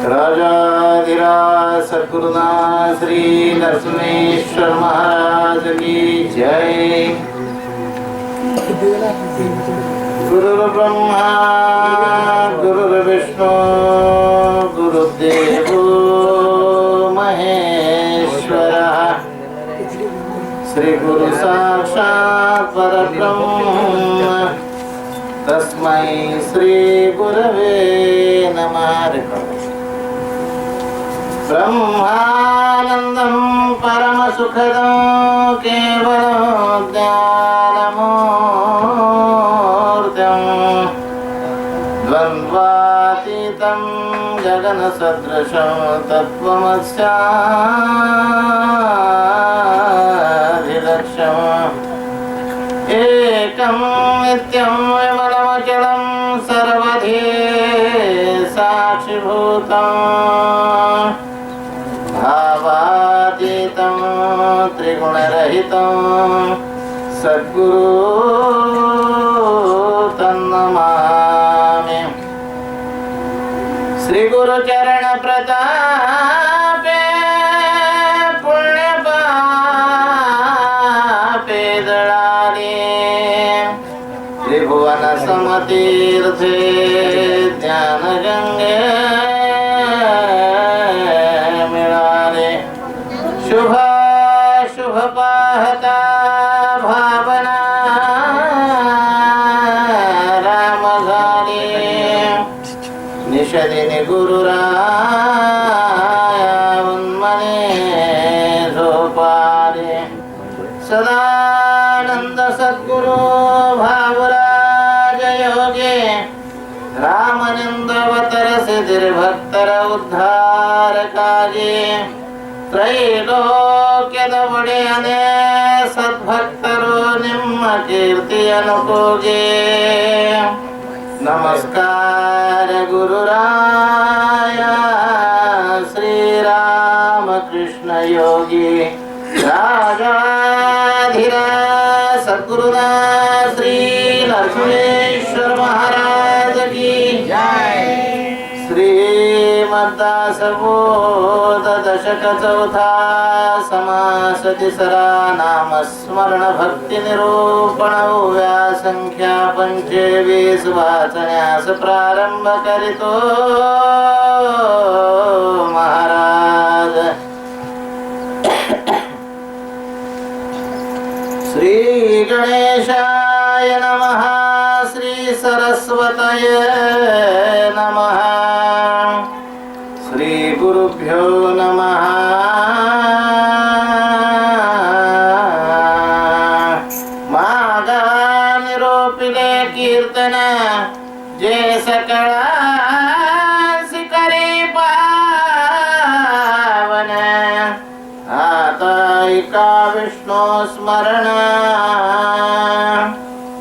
राजाधिराज सद्गुरुनाथ श्री नरसिंहेश्वर महाराज की जय। गुरुर्ब्रह्मा गुरुर्विष्णु गुरुदेवो महेश्वरः श्री गुरु साक्षात् परब्रह्म तस्मै श्री गुरवे नमः। ब्रह्मानंदं परम सुखदं केवलं ज्ञानमूर्तिं द्वन्द्वातीतं गगनसदृशं तत्त्वमस्याधिलक्ष्यम् एकं नित्यं विमलमचलं सर्वधी साक्षिभूतं भावातीतं त्रिगुणरहितं सद्गुरु तन्नमामि। श्री गुरुचरण प्रतापे पुण्यपापे दळाले त्रिभुवन समतीर्थे ज्ञानगंगे मिळाले। शुभ शुभ पाहता भावना राम झाले निषदिनी गुरुराया उन्मने झोपाले। सदानंद सद्गुरु भावराज योगे रामनिंदवतर सिद्धिर्भक्तर उद्धार काजे त्रैलोक्यದ ಒಡೆಯನೆ ಸದ್ಭಕ್ತರು ನಿಮ್ಮ ಕೀರ್ತಿ ಅನುಕೋಗೆ। ನಮಸ್ಕಾರ ಗುರುರಾಯ ಶ್ರೀರಾಮಕೃಷ್ಣ ಯೋಗಿ राजाधिराज सद्गुरुनाथ श्री नरसिंहेश्वर महाराज की जय। श्रीमद्दासबोध दशक चौथा समास तिसरा नामस्मरण भक्ती निरूपण ओव्या संख्या 25 वाचण्यास प्रारंभ करीतो महाराज। श्री गणेशाय नमः श्री सरस्वतये नमः श्री गुरुभ्यो नमः। मागा निरोपिले कीर्तन जे सकळा सिकरी पावन आता विष्णु स्मरण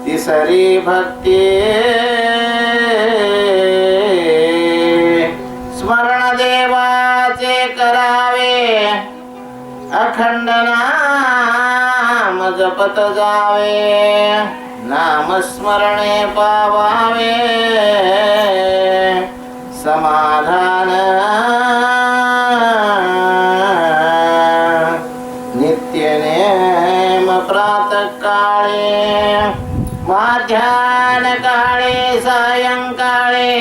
तिसरी भक्ती स्मरण देवाचे करावे अखंड नाम जपत जावे नामस्मरणे पावावे समाधान। प्रातः काळे माध्यान काळे सायंकाळे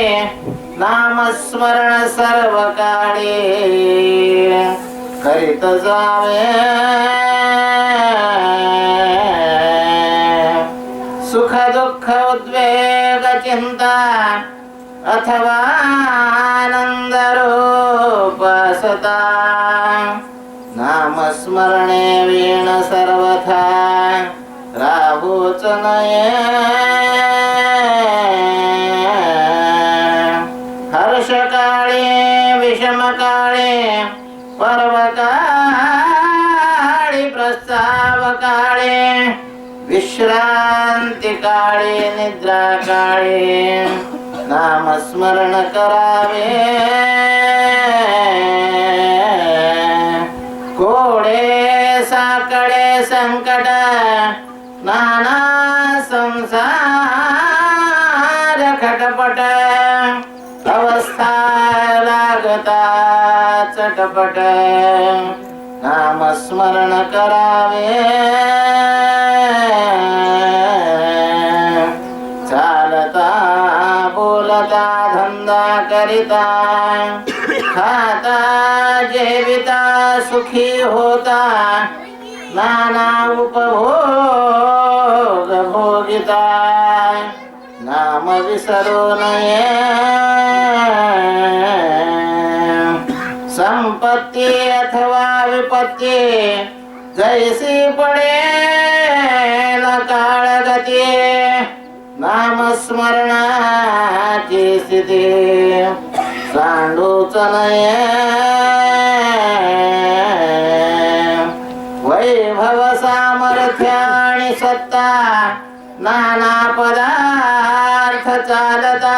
नामस्मरण सर्व काळे करीत जावे। सुख दुःख उद्वेग चिंता अथवा आनंद रूप सता नामस्मरणे वीण सर्वथा राहूच नये। हर्ष काळे विषम काळे पर्व काळी प्रस्ताव काळे विश्रांती काळे निद्रा काळे नामस्मरण करावे। कोडे साकडे संकट नाना संसार खटपट अवस्था लाग करता चटपट नामस्मरण करावे चालता बोलता धंदा करिता खाता जेविता सुखी होता नाना उपभोग भोगिता नाम विसरो नये संपत्ती अथवा विपत्ती जैसी पडे न काळगती नामस्मरणाची स्थिती सांडूच नये वैभव सामर्थ्य आणि सत्ता नाना पदार्थ चालता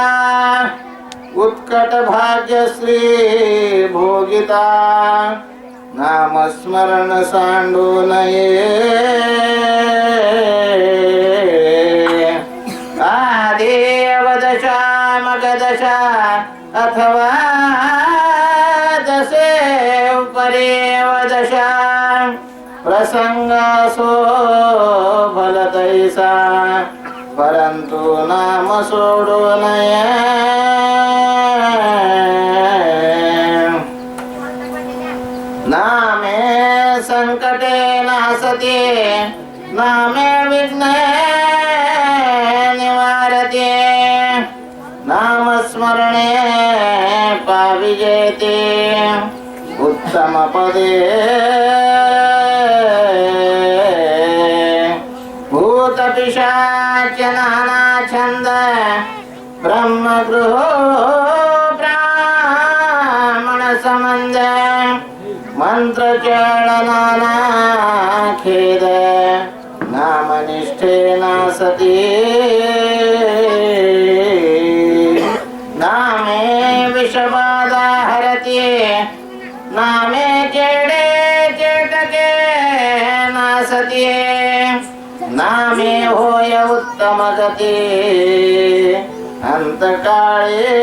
उत्कट भाग्यश्री भोगिता नामस्मरण सांडू नये आदेवदशा मगदशा अथवा दशे उपरेवदशा प्रसंग सो फलतैसा परंतु नाम सोडू नये नामे संकटे नासते नामे विघ्ने निवारते नामस्मरणे पाविजेते उत्तम पदे भूत पिशाच नाना छंद ब्रह्मगृहो ब्राह्मण संबंध मंत्र नाना खेद नामनिष्ठे नासती नामे विषबाधा हरती नामे चेडे चेटके नासती नामे होय उत्तम गती अंतकाळे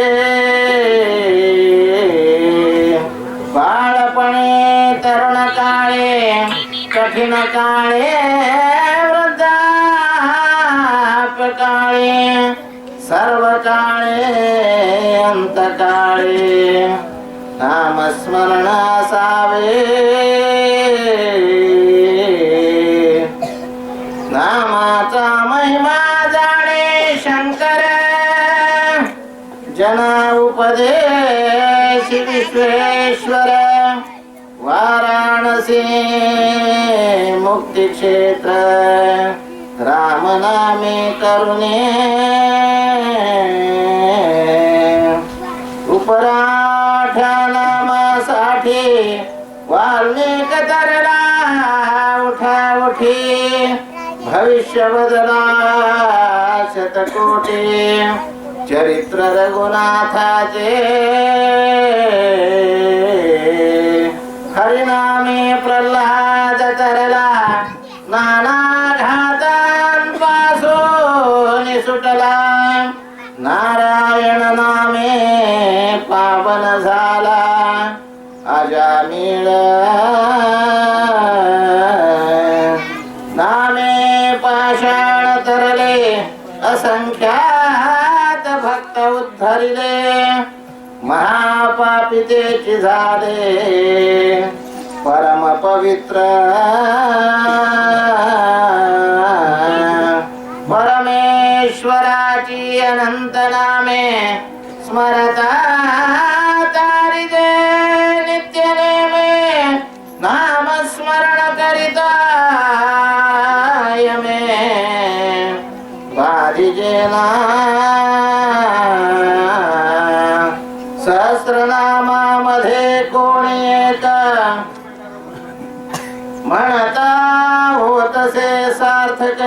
बाळपणे तरुण काळे कठीण काळे वृद्धापकाळे सर्व काळे अंतकाळे नामस्मरण असावे नामाचा महिमा जाणे शंकर जना उपदेशी विश्वेश्वर वाराणसी मुक्ती क्षेत्र राम नामे करुणे उपराठ्या नामासाठी वाल्मिक तरला उठा उठी भविष्य बदला शतकोटी चरित्र रघुनाथाचे हरिनामे प्रल्हाद तरला नाना घातांपासून सुटला नारायण नामे पावन झाला अजामिळ नामे पाषाण तरले असंख्यात भक्त उद्धरिले महापापितेची झाले परम पवित्र परमेश्वराची अनंत नामे स्मरता तारिजे नित्य नेमे नामस्मरण करिता यमे बाधिजेना सहस्रनामामध्ये कोणी एक म्हणता होतसे सार्थक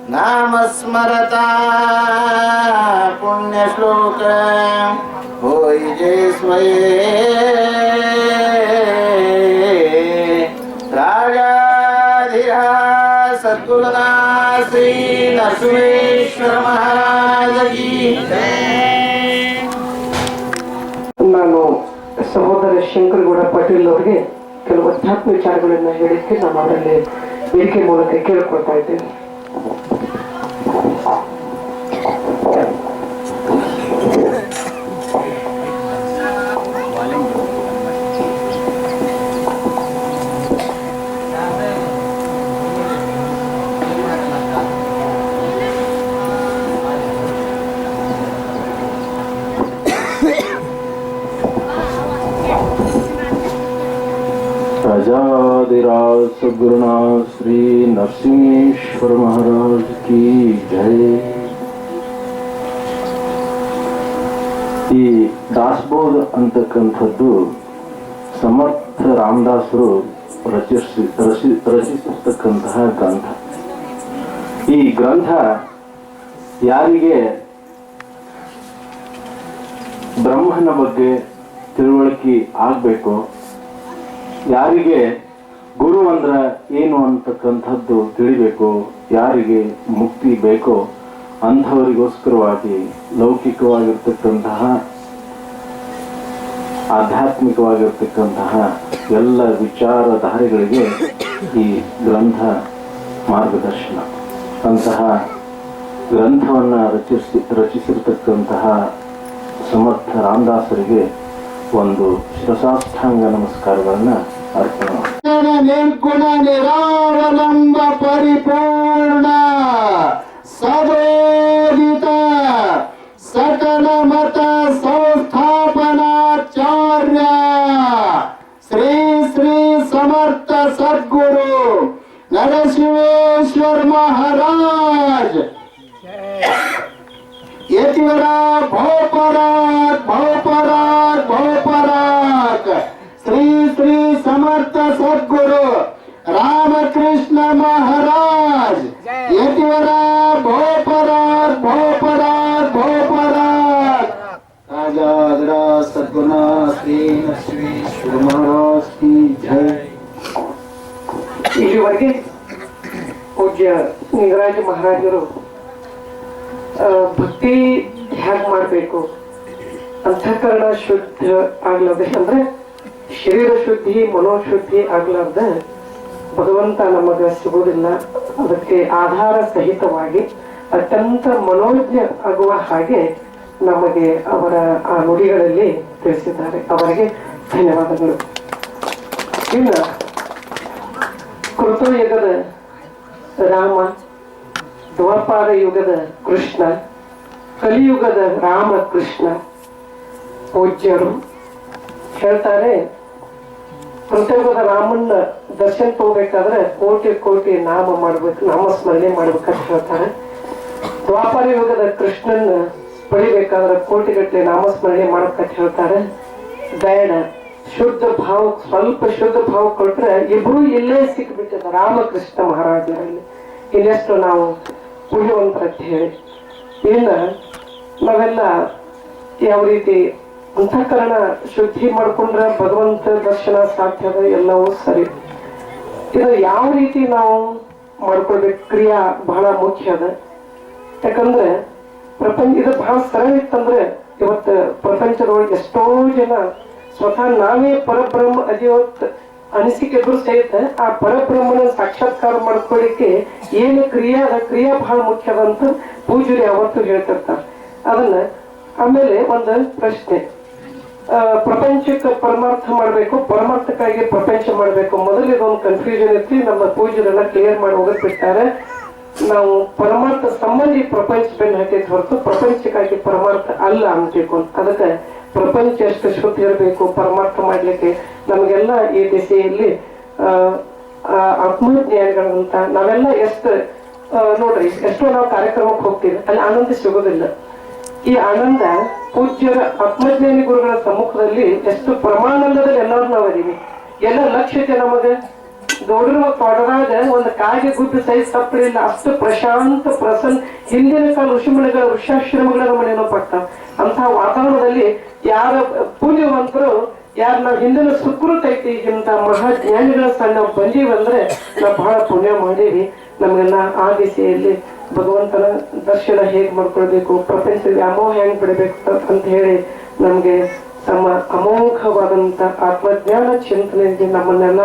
नामस्मरता पुण्य श्लोक होई जे स्वये राजाधिराज सद्गुरुनाथ श्री नरसिंहेश्वर महाराज की जय. ಪಾಟೀಲ್ ಅವರಿಗೆ ಕೆಲವು ಅಧ್ಯಾತ್ಮ ವಿಚಾರಗಳನ್ನ ಹೇಳಿಕ್ಕೆ ನಾನು ಅವರಲ್ಲಿ ವೇದಿಕೆ ಮೂಲಕ ಕೇಳಿಕೊಳ್ತಾ ಇದ್ದೇನೆ. राजाधिराज सद्गुरुनाथ श्री नरसिंहेश्वर महाराज की जय. ಈ ದಾಸಬೋಧ ಅಂತಕ್ಕಂಥದ್ದು ಸಮರ್ಥ ರಾಮದಾಸರು ರಚಿಸಿರ್ತಕ್ಕಂತಹ ಗ್ರಂಥ. ಈ ಗ್ರಂಥ ಯಾರಿಗೆ ಬ್ರಹ್ಮನ ಬಗ್ಗೆ ತಿಳುವಳಿಕೆ ಆಗ್ಬೇಕು, ಯಾರಿಗೆ ಗುರು ಅಂದ್ರ ಏನು ಅಂತಕ್ಕಂಥದ್ದು ತಿಳಿಬೇಕು, ಯಾರಿಗೆ ಮುಕ್ತಿ ಬೇಕೋ ಅಂಥವರಿಗೋಸ್ಕರವಾಗಿ ಲೌಕಿಕವಾಗಿರ್ತಕ್ಕಂತಹ ಆಧ್ಯಾತ್ಮಿಕವಾಗಿರ್ತಕ್ಕಂತಹ ಎಲ್ಲ ವಿಚಾರಧಾರೆಗಳಿಗೆ ಈ ಗ್ರಂಥ ಮಾರ್ಗದರ್ಶನ. ಅಂತಹ ಗ್ರಂಥವನ್ನು ರಚಿಸಿರ್ತಕ್ಕಂತಹ ಸಮರ್ಥ ರಾಮದಾಸರಿಗೆ ಒಂದು ಶಿರಸಾಷ್ಟಾಂಗ ನಮಸ್ಕಾರಗಳನ್ನು ಅರ್ಪಣೆ. ನಿರ್ಗುಣ ನಿರಾವಲಂಬ ಪರಿಪೂರ್ಣ ಸದೋದಿತ ಸಕಲ ಮತ ಸಂಸ್ಥಾಪನಾಚಾರ್ಯ ಶ್ರೀ ಶ್ರೀ ಸಮರ್ಥ ಸದ್ಗುರು ನರಸಿಂಹೇಶ್ವರ ಮಹಾರಾಜ್ ಯತಿವರ ಭೋಪರಾಗ್ ಶ್ರೀ ಶ್ರೀ ಸಮರ್ಥ ಸದ್ಗುರು ರಾಮಕೃಷ್ಣ ಮಹಾರಾಜ್ ಯತಿವರ ಭೋಪರಾಗ್ ರಾಜಾದ್ರ ಸದ್ಗುರುನಾಥ ಶ್ರೀ ನರಸಿಂಹೇಶ್ವರ ಮಹಾರಾಜ್ ಕಿ ಜೈ. ಇಲ್ಲಿವರೆಗೆ ಪೂಜ್ಯ ನಿಂಗರಾಜ ಮಹಾರಾಜರು ಭಕ್ತಿ ಹೇಗೆ ಮಾಡಬೇಕು, ಅಂತಃಕರಣ ಶುದ್ಧ ಆಗ್ಲಾರ್ದೆ ಅಂದ್ರೆ ಶರೀರ ಶುದ್ಧಿ ಮನೋಶುದ್ಧಿ ಆಗ್ಲಾರ್ದ ಭಗವಂತ ನಮಗ ಸಿಗುವುದಿಲ್ಲ, ಅದಕ್ಕೆ ಆಧಾರ ಸಹಿತವಾಗಿ ಅತ್ಯಂತ ಮನೋಜ್ಞ ಆಗುವ ಹಾಗೆ ನಮಗೆ ಅವರ ಆ ನುಡಿಗಳಲ್ಲಿ ತಿಳಿಸಿದ್ದಾರೆ. ಅವರಿಗೆ ಧನ್ಯವಾದಗಳು. ಇನ್ನು ಕೃತಯುಗದ ರಾಮ, ದ್ವಾಪಾರ ಯುಗದ ಕೃಷ್ಣ, ಕಲಿಯುಗದ ರಾಮಕೃಷ್ಣ ಪೂಜ್ಯರು ಹೇಳ್ತಾರೆ, ಕೃತಯುಗದ ರಾಮನ್ನ ದರ್ಶನ ತಗೋಬೇಕಾದ್ರೆ ಕೋಟಿ ಕೋಟಿ ನಾಮಸ್ಮರಣೆ ಮಾಡ್ಬೇಕಂತ ಹೇಳ್ತಾರೆ. ದ್ವಾಪಾರ ಯುಗದ ಕೃಷ್ಣನ್ ಪಡಿಬೇಕಾದ್ರೆ ಕೋಟಿಗಟ್ಟಲೆ ನಾಮಸ್ಮರಣೆ ಮಾಡ್ಬೇಕಂತ ಹೇಳ್ತಾರೆ. ಬೇಡ, ಶುದ್ಧ ಭಾವ, ಸ್ವಲ್ಪ ಶುದ್ಧ ಭಾವ ಕೊಟ್ರೆ ಇಬ್ರು ಇಲ್ಲೇ ಸಿಕ್ಬಿಟ್ಟಿದೆ ರಾಮಕೃಷ್ಣ ಮಹಾರಾಜರಲ್ಲಿ. ಇನ್ನೆಷ್ಟು ನಾವು ಪುಣ್ಯವಂತರ ಅಂತ ಹೇಳಿ ಇನ್ನ ನಾವೆಲ್ಲ ಯಾವ ರೀತಿ ಅಂತಃಕರಣ ಶುದ್ಧಿ ಮಾಡ್ಕೊಂಡ್ರೆ ಭಗವಂತ ದರ್ಶನ ಸಾಧ್ಯದ, ಎಲ್ಲವೂ ಸರಿ. ಇದು ಯಾವ ರೀತಿ ನಾವು ಮಾಡ್ಕೊಳ್ಬೇಕು, ಕ್ರಿಯಾ ಬಹಳ ಮುಖ್ಯ ಅದ. ಯಾಕಂದ್ರೆ ಇದು ಬಹಳ ಸರಳ ಇತ್ತಂದ್ರೆ ಇವತ್ತು ಪ್ರಪಂಚದೊಳಗೆ ಎಷ್ಟೋ ಜನ ಸ್ವತಃ ನಾವೇ ಪರಬ್ರಹ್ಮ ಅದಿವತ್ ಅನಿಸಿಕೆದ್ರು ಸಹಿತ ಆ ಪರಬ್ರಹ್ಮನ ಸಾಕ್ಷಾತ್ಕಾರ ಮಾಡ್ಕೊಳ್ಳಿಕ್ಕೆ ಏನು ಕ್ರಿಯಾ ಬಹಳ ಮುಖ್ಯ ಅಂತ ಪೂಜರು ಯಾವತ್ತೂ ಹೇಳ್ತಿರ್ತಾರೆ. ಅದನ್ನ ಆಮೇಲೆ ಒಂದು ಪ್ರಶ್ನೆ, ಪ್ರಪಂಚಕ್ಕೆ ಪರಮಾರ್ಥ ಮಾಡ್ಬೇಕು, ಪರಮಾರ್ಥಕ್ಕಾಗಿ ಪ್ರಪಂಚ ಮಾಡ್ಬೇಕು. ಮೊದಲು ಇದೊಂದು ಕನ್ಫ್ಯೂಷನ್ ಇತ್ತು, ನಮ್ಮ ಪೂಜರೆಲ್ಲ ಕ್ಲಿಯರ್ ಮಾಡಿ ಹೋಗಕ್ ಬಿಡ್ತಾರೆ. ನಾವು ಪರಮಾರ್ಥ ಸಂಬಂಧಿ ಪ್ರಪಂಚ ಬೆನ್ನು ಹತ್ತೈತೆ ಹೊರತು ಪ್ರಪಂಚಕ್ಕಾಗಿ ಪರಮಾರ್ಥ ಅಲ್ಲ ಅನ್ಬೇಕು. ಅದಕ್ಕೆ ಪ್ರಪಂಚ ಎಷ್ಟು ಶುದ್ಧ ಇರಬೇಕು ಪರಮಾರ್ಥ ಮಾಡ್ಲಿಕ್ಕೆ. ನಮಗೆಲ್ಲ ಈ ದಿಸೆಯಲ್ಲಿ ಆತ್ಮಜ್ಞಾನಿಗಳಂತ ನಾವೆಲ್ಲ ನೋಡ್ರಿ, ಎಷ್ಟೋ ನಾವು ಕಾರ್ಯಕ್ರಮಕ್ಕೆ ಹೋಗ್ತೀವಿ, ಅಲ್ಲಿ ಆನಂದ ಸಿಗೋದಿಲ್ಲ. ಈ ಆನಂದ ಪೂಜ್ಯರ ಆತ್ಮಜ್ಞಾನಿ ಗುರುಗಳ ಸಮ್ಮುಖದಲ್ಲಿ ಎಷ್ಟು ಪ್ರಮಾಣದಲ್ಲಿ ಎಲ್ಲರೂ ನಾವು ಅದೀವಿ. ಎಲ್ಲ ಲಕ್ಷ್ಯತೆ ನಮಗೆ ದೊಡ್ಡ ತೊಡರಾಗ ಒಂದು ಕಾಗೆ ಗುಡ್ಡು ಸೈಜ್ ತಪ್ಪಲಿಲ್ಲ, ಅಷ್ಟು ಪ್ರಶಾಂತ ಪ್ರಸನ್ನ. ಹಿಂದಿನ ಕಾಲ ಋಷಿಮುನಿಗಳ ಋಷಾಶ್ರಮಗಳ ನಮ್ಮ ನೆನಪಾಗ್ತಾವ. ಅಂತಹ ವಾತಾವರಣದಲ್ಲಿ ಯಾರ ಪೂಜ್ಯವಂತರು, ಯಾರು ನಾವು ಹಿಂದಿನ ಸುಕೃತ ಐತಿ, ಇಂಥ ಮಹಾಜ್ಞಾನಿಗಳ ಸಣ್ಣ ನಾವು ಬಂದೀವಂದ್ರೆ ನಾವು ಬಹಳ ಪುಣ್ಯ ಮಾಡೀವಿ. ನಮಗೆಲ್ಲ ಆ ದಿಸೆಯಲ್ಲಿ ಭಗವಂತನ ದರ್ಶನ ಹೇಗ್ ಮಾಡ್ಕೊಳ್ಬೇಕು, ಪ್ರಪಂಚ ವ್ಯಾಮೋಹ ಹೆಂಗ್ ಬಿಡಬೇಕು ಅಂತ ಹೇಳಿ ನಮ್ಗೆ ತಮ್ಮ ಅಮೋಘವಾದಂತ ಅನ್ನುವಂಥ ಆತ್ಮಜ್ಞಾನ ಚಿಂತನೆಗೆ ನಮ್ಮನ್ನೆಲ್ಲ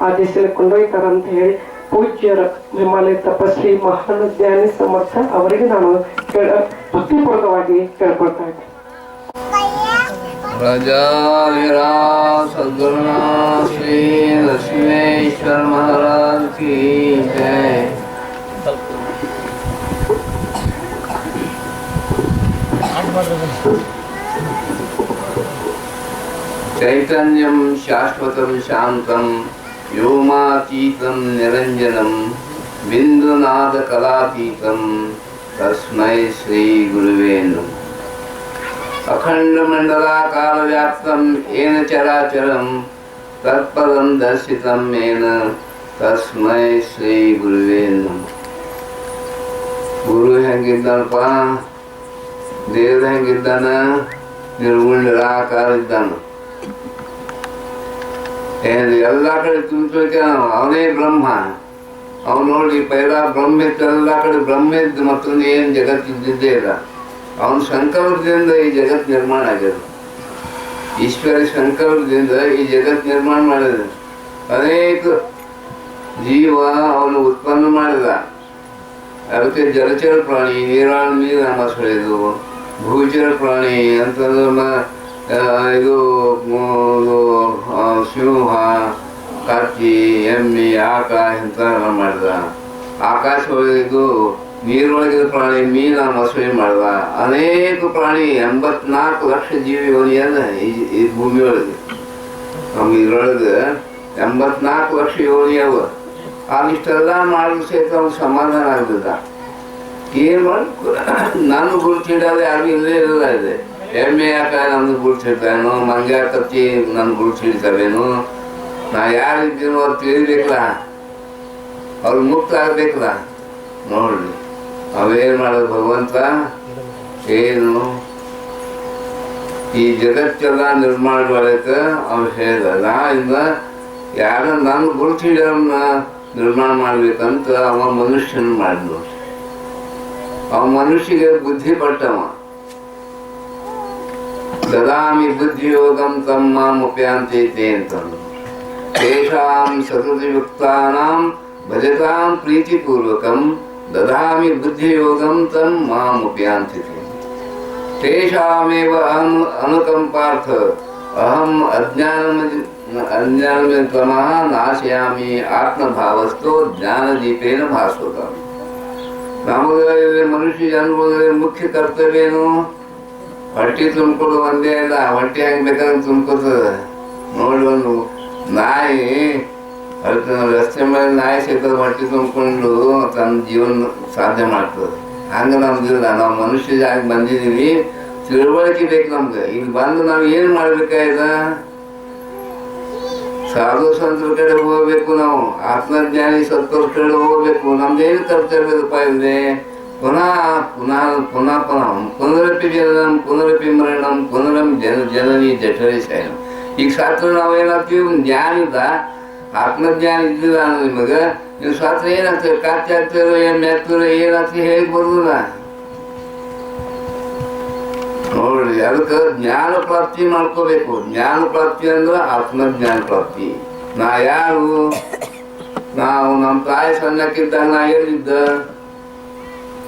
ಆ ದಿಸೆಯಲ್ಲಿ ಕೊಂಡೊಯ್ತಾರಂತ ಹೇಳಿ ಪೂಜ್ಯರ ಹಿಮಾಲಯ ತಪಸ್ವಿ ಮಹಾನ್ ಜ್ಞಾನಿ ಸಮರ್ಥ ಅವರಿಗೆ ನಾನು ಭಕ್ತಿಪೂರ್ವಕವಾಗಿ ಕೇಳ್ಕೊಳ್ತಾ ಇದ್ದೆ. प्रजाविराज सद्गुरुनाथ श्री लक्ष्मीश्वर महाराज की जय। चैतन्यं शाश्वतं शान्तं व्योमातीतं निरञ्जनं बिन्दुनादकलातीतं तस्मै श्री गुरुवे नमः। अखण्डमण्डलाकारव्याप्तं येन चराचरं तत्पदं दर्शितं येन तस्मै श्री गुरुवे नमः। ಗುರು ಹೆಂಗಿದ್ದಾನಪ್ಪ, ದೇವ್ರು ಹೆಂಗಿದ್ದಾನ, ನಿರ್ಗುಣ ನಿರಾಕಾರ ಇದ್ದಾನ. ಎಲ್ಲ ಕಡೆ ತುಂಬಿಕೆ ಅವನೇ ಬ್ರಹ್ಮ. ಅವ್ನು ನೋಡಿ ಪೈಲ ಬ್ರಹ್ಮ ಇತ್ತು, ಎಲ್ಲ ಕಡೆ ಬ್ರಹ್ಮ ಇದ್ದು ಮತ್ತೊಂದು ಏನು ಜಗತ್ತಿದ್ದಿದ್ದೇ ಇಲ್ಲ. ಅವನ ಸಂಕಲ್ಪದಿಂದ ಈ ಜಗತ್ ನಿರ್ಮಾಣ ಆಗ್ಯದ. ಈಶ್ವರಿ ಸಂಕಲ್ಪದಿಂದ ಈ ಜಗತ್ ನಿರ್ಮಾಣ ಮಾಡಿದ. ಅನೇಕ ಜೀವ ಅವನು ಉತ್ಪನ್ನ ಮಾಡಿದ. ಅದಕ್ಕೆ ಜಲಚರ ಪ್ರಾಣಿ, ನೀರು ಮೊಸಳೆದು, ಭೂಚರ ಪ್ರಾಣಿ ಅಂತಂದ್ರೆ ಇದು ಸಿಂಹ, ಕತ್ತಿ, ಎಮ್ಮೆ, ಆಕಾಶ ಅಂತ ಮಾಡಿದ. ಆಕಾಶ ಒಳಗಿದ್ದು ನೀರೊಳಗಿದ ಪ್ರಾಣಿ ಮೀನ, ಮೊಸಳೆ ಮಾಡಿದ. ಅನೇಕ ಪ್ರಾಣಿ 84 ಲಕ್ಷ ಜೀವಿ ಯೋನಿಯನ್ನ ಈ ಭೂಮಿ ಒಳಗೆ. ನಮ್ಗೆ ಇದ್ರೊಳಗೆ 84 ಲಕ್ಷ ಯೋನಿ ಅವ. ಅಲ್ಲಿಷ್ಟೆಲ್ಲ ಮಾಡಿದ್ರು ಸಹಿತ ಅವ್ನು ಸಮಾಧಾನ ಆಗ್ತದ. ಏನು ಮಾಡಿ ನಾನು ಗುರುತಿಡೋದು ಯಾರು ಇಲ್ಲೇ ಇರಲ್ಲ ಇದೆ. ಎಮ್ಮೆ ಯಾಕೆ ನಮ್ದು ಗುರುತಿಡ್ತಾವೇನೋ, ಮಂಗ ಕತ್ತಿ ನನ್ನ ಗುರುತಿಡ್ತಾವೇನೋ, ನಾ ಯಾರಿದ್ದೀನೋ ಅವ್ರು ತಿಳಿಬೇಕಲ್ಲ, ಅವ್ರು ಮುಕ್ತ ಆಗ್ಬೇಕಲ್ಲ. ನೋಡ್ರಿ ಅವೇನು ಮಾಡೋದು ಭಗವಂತ, ಏನು ಈ ಜಗತ್ತೆಲ್ಲ ನಿರ್ಮಾಣ ಮಾಡಕ್ಕೆ ಅವ್ನು ಹೇಳ್ದ. ನಾ ಇನ್ನ ಯಾರ ನನ್ನ ಗುರುತಿಡೋನ್ನ ನಿರ್ಮಾಣ ಮಾಡ್ಬೇಕಂತ ಅವ ಮನುಷ್ಯನ ಮಾಡಿದ್ರು. ಅವ ಮನುಷ್ಯಗೆ ಬುದ್ಧಿ ಪಟ್ಟವ. ದದಾಮಿ ಬುದ್ಧಿಯೋಗಂ ತಮ್ಮ ಮುಪ್ಯಾಂತೈತೆ ಅಂತಂದ್ರು. ತೇಷಾಂ ಸತತಯುಕ್ತಾನಾಂ ಭಜತಾಂ ಪ್ರೀತಿಪೂರ್ವಕಂ ದದಾಮಿ ಬುದ್ಧಿಯೋಗಂ ತಂ ಮಾಮುಪ್ಯಾಂತಿತೆ. ತೇಷಾಮೇವ ಅನುಕಂಪಾರ್ಥ ಅಹಂ ಅಜ್ಞಾನಂ ತಮಃ ನಾಶಯಾಮಿ ಆತ್ಮಭಾವಸ್ಥೋ ಜ್ಞಾನದೀಪೇನ ಭಾಸ್ವತ. ನಮಗೆ ಮನುಷ್ಯ ಜನ್ಮದಲ್ಲಿ ಮುಖ್ಯ ಕರ್ತವ್ಯ ಏನು? ಹೊಟ್ಟೆ ತುಂಬಿಕೊಡು ಒಂದೇ ಇಲ್ಲ, ಹೊಟ್ಟೆ ಹೆಂಗೆ ಬೇಕಾದ್ರೆ ತುಂಬ್ಕೊತದ. ನೋಡಿ ಒಂದು ನಾಯಿ ರಸ್ತೆ ಮೇಲೆ ನಾಯಿ ಸಿಗ್ತದೆ, ಹೊಟ್ಟೆ ತುಂಬಿಕೊಂಡು ತನ್ನ ಜೀವನ ಸಾಧ್ಯ ಮಾಡ್ತದೆ. ಹಂಗೆ ನಮ್ದಿಲ್ಲ. ನಾವು ಮನುಷ್ಯ ಜಾಗ ಬಂದಿದ್ದೀವಿ, ತಿಳುವಳಿಕೆ ಬೇಕು ನಮ್ಗೆ. ಇಲ್ಲಿ ಬಂದು ನಾವು ಏನು ಮಾಡ್ಬೇಕಾಯ್ತ? ಸಾಧು ಸಂತರ ಕಡೆ ಹೋಗ್ಬೇಕು, ನಾವು ಆತ್ಮಜ್ಞಾನಿ ಸತ್ತರ ಕಡೆ ಹೋಗ್ಬೇಕು. ನಮ್ದೇನು ಕರ್ತವ್ಯದಪ್ಪ ಇದೆ? ಪುನಃ ಪುನಃ ಪುನಃ ಪುನಃ ಪುನರಪಿ ಜನನಂ ಪುನರಪಿ ಮರಣಂ ಪುನರಂ ಜನನಿ ಜಠರಿ ಶಯನಂ. ಈಗ ಶಾಸ್ತ್ರ ನಾವೇನಾಗ್ತೀವಿ? ಜ್ಞಾನ ಇಲ್ಲ, ಆತ್ಮಜ್ಞಾನ ಇದ್ದಿಲ್ಲ ನಿಮಗೆ. ನೀವು ಶಾಸ್ತ್ರ ಏನಾಗ್ತದೆ? ಕಾಚಿ ಆಗ್ತಿರೋ ಎಮ್ಮೆ ಆಗ್ತಿರೋ ಏನಾಗ್ತದೆ ಹೇಗೆ ಬರುದಿಲ್ಲ. ನೋಡ್ರಿ, ಅದಕ್ಕೆ ಜ್ಞಾನ ಪ್ರಾಪ್ತಿ ಮಾಡ್ಕೋಬೇಕು. ಜ್ಞಾನ ಪ್ರಾಪ್ತಿ ಅಂದ್ರೆ ಆತ್ಮಜ್ಞಾನ ಪ್ರಾಪ್ತಿ. ನಾ ಯಾರು? ನಾವು ನಮ್ಮ ತಾಯಿ ಸಣ್ಣಕ್ಕಿದ್ದಾಗ ನಾ ಹೇಳಿದ್ದ,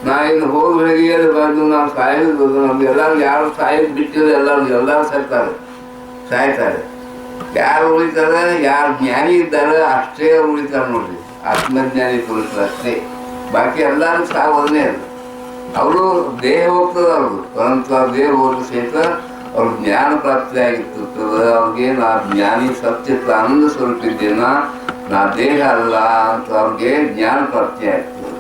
ನಾ ಇನ್ನು ಹೋಗಿ ಬೆಳಗ್ಗೆ ಬಂದು ನಾವು ಸಾಯೋದು. ನಮ್ಗೆಲ್ಲ ಯಾರು ಸಾಯೋದು ಬಿಟ್ಟಿದ್ರೆ ಎಲ್ಲರೂ ಸಾಯ್ತಾರೆ. ಯಾರು ಉಳಿತಾರೆ? ಯಾರು ಜ್ಞಾನಿ ಇದ್ದಾರೆ ಅಷ್ಟೇ ಉಳಿತಾರೆ. ನೋಡ್ರಿ, ಆತ್ಮಜ್ಞಾನಿ ತೋರಿಸ್ತಾರೆ ಅಷ್ಟೇ. ಬಾಕಿ ಎಲ್ಲರೂ ಸಾವನ್ನೇ ಅಲ್ಲ. ಅವರು ದೇಹ ಹೋಗ್ತದೆ ಅವ್ರದ್ದು, ಪರಂತು ಅವ್ರ ದೇಹ ಹೋದ ಸಹಿತ ಅವ್ರ ಜ್ಞಾನ ಪ್ರಾಪ್ತಿ ಆಗಿರ್ತದೆ. ಅವ್ರಿಗೆ ನಾ ಜ್ಞಾನಿ ಸತ್ಯತ್ವ ಆನಂದ ಸ್ವರೂಪ ಇದ್ದೇನ, ನಾ ದೇಹ ಅಲ್ಲ ಅಂತ ಅವ್ರಿಗೆ ಜ್ಞಾನ ಪ್ರಾಪ್ತಿ ಆಗ್ತದೆ.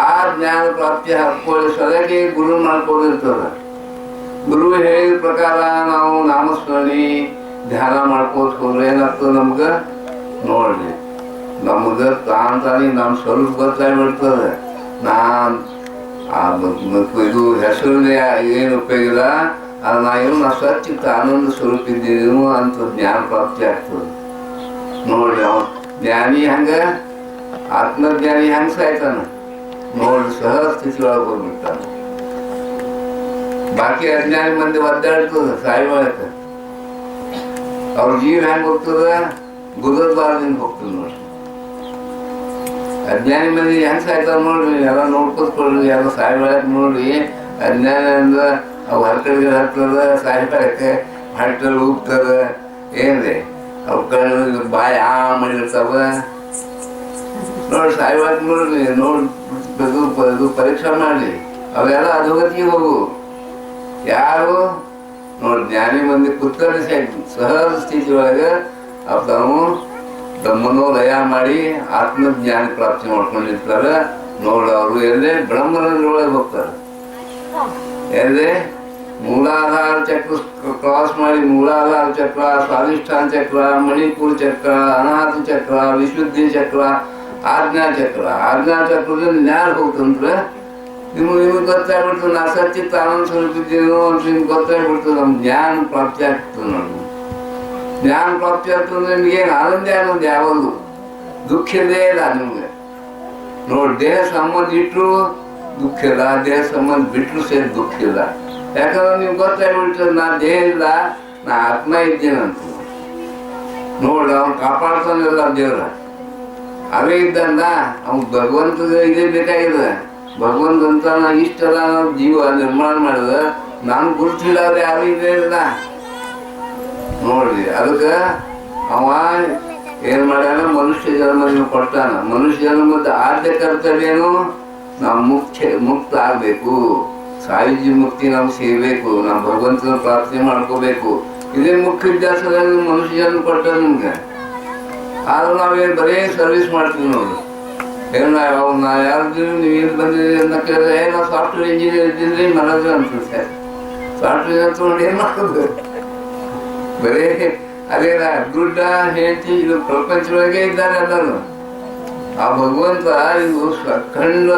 ಆ ಜ್ಞಾನ ಪ್ರಾಪ್ತಿ ಹಾಕೊಳ್ಳಿ ಸಲಹೆ ಗುರು ಮಾಡ್ಕೊಂಡಿರ್ತದೆ. ಗುರು ಹೇಳಿದ ಪ್ರಕಾರ ನಾವು ನಾಮಸ್ಮರಣೆ ಧ್ಯಾನ ಮಾಡ್ಕೋತ ಹೋದ್ರೆ ಏನಾಗ್ತದೆ ನಮ್ಗೆ? ನೋಡ್ರಿ, ನಮ್ಗೆ ತಾನೇ ನಮ್ಮ ಸ್ವರೂಪ ಗೊತ್ತಾಗ್ಬಿಡ್ತದೆ. ಇದು ಹೆಸರನ್ನೇ ಏನು ಉಪಯೋಗ ಇಲ್ಲ. ಅದು ನಾ ಸಚ್ಚಿತ್ತ ಆನಂದ ಸ್ವರೂಪ ಇದ್ದೀನು ಅಂತ ಜ್ಞಾನ ಪ್ರಾಪ್ತಿ ಆಗ್ತದೆ. ನೋಡ್ರಿ, ಅವ ಜ್ಞಾನಿ ಹಂಗ, ಆತ್ಮಜ್ಞಾನಿ ಹೆಂಗ ಸಾಯ್ತಾನ ನೋಡ್ರಿ, ಸಹಜ ಸ್ಥಿತಿ ಒಳಗೆ ಹೋಗ್ಬಿಡ್ತಾನ. ಬಾಕಿ ಅಜ್ಞಾನಿ ಮಂದಿ ಒದ್ದಾಡ್ತದ ಸಾಯುವಾಗ. ಅವ್ರ ಜೀವ ಹೆಂಗ್ ಹೋಗ್ತದ ಗುದದ್ವಾರದಿಂದ ಹೋಗ್ತದ ನೋಡ್ರಿ. ಅಜ್ಞಾನಿ ಮಂದಿ ಹೆಂಗ್ ಸಾಯ್ತಾವ ನೋಡ್ರಿ, ಎಲ್ಲ ನೋಡ್ಕೊತ್ಕೊಳ್ರಿ, ಎಲ್ಲ ಸಾಯ್ಬಾಳಕ್ ನೋಡ್ರಿ. ಅಜ್ಞಾನ ಅಂದ್ರೆ ಅವು ಹಲ್ಕಡಿಗೆ ಹತ್ತದ, ಸಾಯ್ಬಾಳಕ್ಕೆ ಹಟ್ಟಲ್ಲಿ ಹೋಗ್ತದ. ಏನ್ರಿ ಅವು ಕಣ್ಣು ಬಾಯಿ ಮಾಡಿರ್ತಾವ ನೋಡ್ರಿ. ಸಾಯ್ಬಾಳಕ್ ನೋಡ್ರಿ, ಇದು ಪರೀಕ್ಷೆ ಮಾಡ್ರಿ. ಅವೆಲ್ಲ ಅಧೋಗತಿಗೆ ಹೋಗು. ಯಾರು ನೋಡಿ ಜ್ಞಾನಿ ಮಂದಿ ಕುತ್ಕೊಂಡು ಸಹಜ ಸ್ಥಿತಿ ಒಳಗೆ ತಾವು ತಮ್ಮನ್ನು ಲಯ ಮಾಡಿ ಆತ್ಮಜ್ಞಾನ ಪ್ರಾಪ್ತಿ ಮಾಡ್ಕೊಂಡಿರ್ತಾರೆ ನೋಡಿ. ಅವರು ಎಲ್ಲೇ ಬ್ರಹ್ಮನೊಳಗೆ ಹೋಗ್ತಾರೆ. ಎಲ್ಲೇ ಮೂಲಾಧಾರ ಚಕ್ರ ಕ್ರಾಸ್ ಮಾಡಿ ಮೂಲಾಧಾರ ಚಕ್ರ, ಸ್ವಾಧಿಷ್ಠಾನ ಚಕ್ರ, ಮಣಿಪುರ ಚಕ್ರ, ಅನಾಥ ಚಕ್ರ, ವಿಶುದ್ಧಿ ಚಕ್ರ, ಆಜ್ಞಾ ಚಕ್ರ. ಆಜ್ಞಾ ಚಕ್ರದಲ್ಲಿ ಜ್ಞಾನ ಹೋಗ್ತಂದ್ರೆ ನಿಮ್ಗೆ ಗೊತ್ತಾಗ್ಬಿಡ್ತದೆ. ನಾ ಸಚ್ಚಿತ್ತ ಆನಂದ ಸ್ವರೂಪ ಇದ್ದೇನೋ ಅಂತ ನಿಮ್ಗೆ ಗೊತ್ತಾಗ್ಬಿಡ್ತದೆ. ನಮ್ಗೆ ಜ್ಞಾನ ಪ್ರಾಪ್ತಿ ಆಗ್ತದೆ. ನೋಡಿ ಜ್ಞಾನ ಪ್ರಾಪ್ತಿ ಆಗ್ತದೆ ನಿಮ್ಗೇನು ಆನಂದ ಆನಂದ ಯಾವುದು ದುಃಖ ಇಲ್ಲೇ ಇಲ್ಲ ನಿಮ್ಗೆ. ನೋಡಿ ದೇಹ ಸಂಬಂಧ ಇಟ್ಟರು ದುಃಖ ಇಲ್ಲ, ದೇಹ ಸಂಬಂಧ ಬಿಟ್ಟರು ಸೇರಿ ದುಃಖ ಇಲ್ಲ. ಯಾಕಂದ್ರೆ ನಿಮ್ಗೆ ಗೊತ್ತಾಗ್ಬಿಡ್ತದೆ ನಾ ದೇಹ ಇಲ್ಲ, ನಾ ಆತ್ಮ ಇದ್ದೇನಂತ. ನೋಡಿ ಅವ್ನು ಕಾಪಾಡ್ತಾನೆಲ್ಲ ದೇವ್ರ. ಅವೇ ಇದ್ದಲ್ಲ ಅವ್ನು ಭಗವಂತದ ಇದೇ ಬೇಕಾಗಿದೆ. ಭಗವಂತ ಅಂತ ನಾ ಇಷ್ಟಲ್ಲ ಜೀವ ನಿರ್ಮಾಣ ಮಾಡಿದ ನಾನು ಗುರುತಿಲ್ಲ ಅವ್ರೆ ಯಾರು ಇದೇ ಇಲ್ಲ ನೋಡ್ರಿ. ಅದಕ್ಕೆ ಅವ ಏನ್ ಮಾಡ್ಯಾನ, ಮನುಷ್ಯ ಜನ್ಮ ಕೊಡ್ತಾನ. ಮನುಷ್ಯ ಜನ್ಮದ ಆದ್ಯ ಕರ್ತವ್ಯನು ನಾವು ಮುಕ್ತ ಆಗ್ಬೇಕು. ಸಾಯುಜ್ಯ ಮುಕ್ತಿ ನಾವು ಸಿಗಬೇಕು, ನಾವು ಭಗವಂತನ ಪ್ರಾರ್ಥನೆ ಮಾಡ್ಕೋಬೇಕು. ಇದೇ ಮುಖ್ಯ ವಿದ್ಯಾಸದಲ್ಲಿ ಮನುಷ್ಯ ಜನ್ಮ ಕೊಟ್ಟ ನಿಮ್ಗೆ. ಆದ್ರೆ ನಾವೇನು ಬರೀ ಸರ್ವಿಸ್ ಮಾಡ್ತೀವಿ ನೋಡ್ರಿ. ಏನು ನಾ ಯಾರಿದ್ದೀವಿ, ನೀವು ಏನು ಬಂದಿದ್ದೀರಿ ಅಂತ ಕೇಳಿದ್ರೆ ನಾವು ಸಾಫ್ಟ್ವೇರ್ ಇಂಜಿನಿಯರ್ ಇದ್ದೀನಿ ಮನೋಜ್ ಅನ್ಸುತ್ತೆ. ಸಾಫ್ಟ್ವೇರ್ ತಗೊಂಡು ಏನು ಮಾಡೋದು, ಬರೀ ಅದೇ ದುಡ್ಡ ಹೇಳ್ತಿ. ಇದು ಪ್ರಪಂಚದೊಳಗೆ ಇದ್ದಾರೆ ಎಲ್ಲರೂ. ಆ ಭಗವಂತ ಇದು ಅಖಂಡ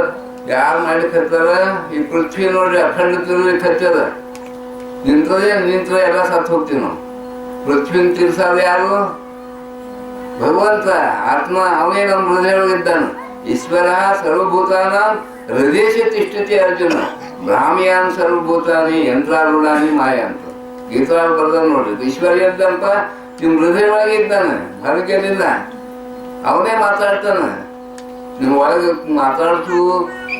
ಯಾರು ಮಾಡ್ಲಿಕ್ಕತ್ತಾರ, ಈ ಪೃಥ್ವಿ ನೋಡ್ರಿ ಅಖಂಡ ತಿರುಗಲಿಕ್ಕತ್ತದ. ನಿಂತರೆ ಎಲ್ಲ ಸತ್ತು ಹೋಗ್ತೀವಿ ನಾವು. ಪೃಥ್ವಿನ ತಿರ್ಸಾದ ಯಾರು? ಭಗವಂತ ಆತ್ಮ. ಅವನೇ ನಮ್ಮ ಹೃದಯೊಳಗಿದ್ದಾನೆ. ಈಶ್ವರ ಸರ್ವಭೂತಾನ ಹೃದಯಶ ತಿಷ್ಠತಿ ಅರ್ಜುನ ಭ್ರಾಮಿಯಾನ್ ಸರ್ವಭೂತಾನಿ ಯಂತ್ರಾರೂಢಾನಿ ಮಾಯ ಅಂತ ಗೀತಾ ಬರ್ದ ನೋಡ್ರಿ. ಈಶ್ವರ ಎಂತಂತ ನಿಮ್ ಹೃದಯ ಒಳಗೆ ಇದ್ದಾನೆ, ಹೊರಗೆಲ್ಲ ಅವನೇ ಮಾತಾಡ್ತಾನೆ. ನಿಮ್ ಒಳಗೆ ಮಾತಾಡ್ಸು,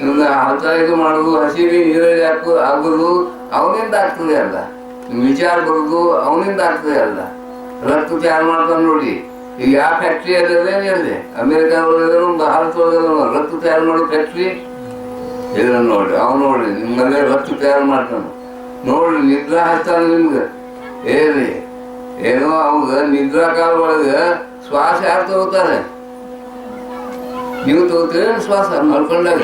ನಿಮ್ಗೆ ಹತ ಇದು ಮಾಡೋದು, ಹಸಿವಿ ನೀರಲ್ಲಿ ಆಗೋದು ಅವನಿಂದ ಆಗ್ತದೆ ಅಲ್ಲ. ನಿಮ್ ವಿಚಾರ ಬರೋದು ಅವನಿಂದ ಆಗ್ತದೆ ಅಲ್ಲ. ರಕ್ತ ತಯಾರು ಮಾಡ್ತಾನೆ ನೋಡಿ. ಈಗ ಯಾವ ಫ್ಯಾಕ್ಟ್ರಿ ಅದೇ ಅಮೇರಿಕಾ ಒಳಗೆ ಭಾರತ ಒಳಗೆ ರಕ್ತ ತಯಾರು ಮಾಡೋ ಫ್ಯಾಕ್ಟ್ರಿ ಇಲ್ಲ ನೋಡ್ರಿ. ಅವ್ನು ನೋಡ್ರಿ ನಿಮ್ಮಲ್ಲೇ ರಕ್ತ ತಯಾರು ಮಾಡ್ತಾನೆ ನೋಡ್ರಿ. ನಿದ್ರಾ ಹಚ್ತಾನೆ ನಿಮ್ಗೆ. ಏನ್ರಿ ಏನೋ ಅವಾಗ ನಿದ್ರಾ ಕಾಲ ಒಳಗೆ ಶ್ವಾಸ ಯಾರು ತಗೋತಾರೆ? ನೀವು ತಗೋತೀರಿ ಶ್ವಾಸ ಮಲ್ಕೊಂಡಾಗ.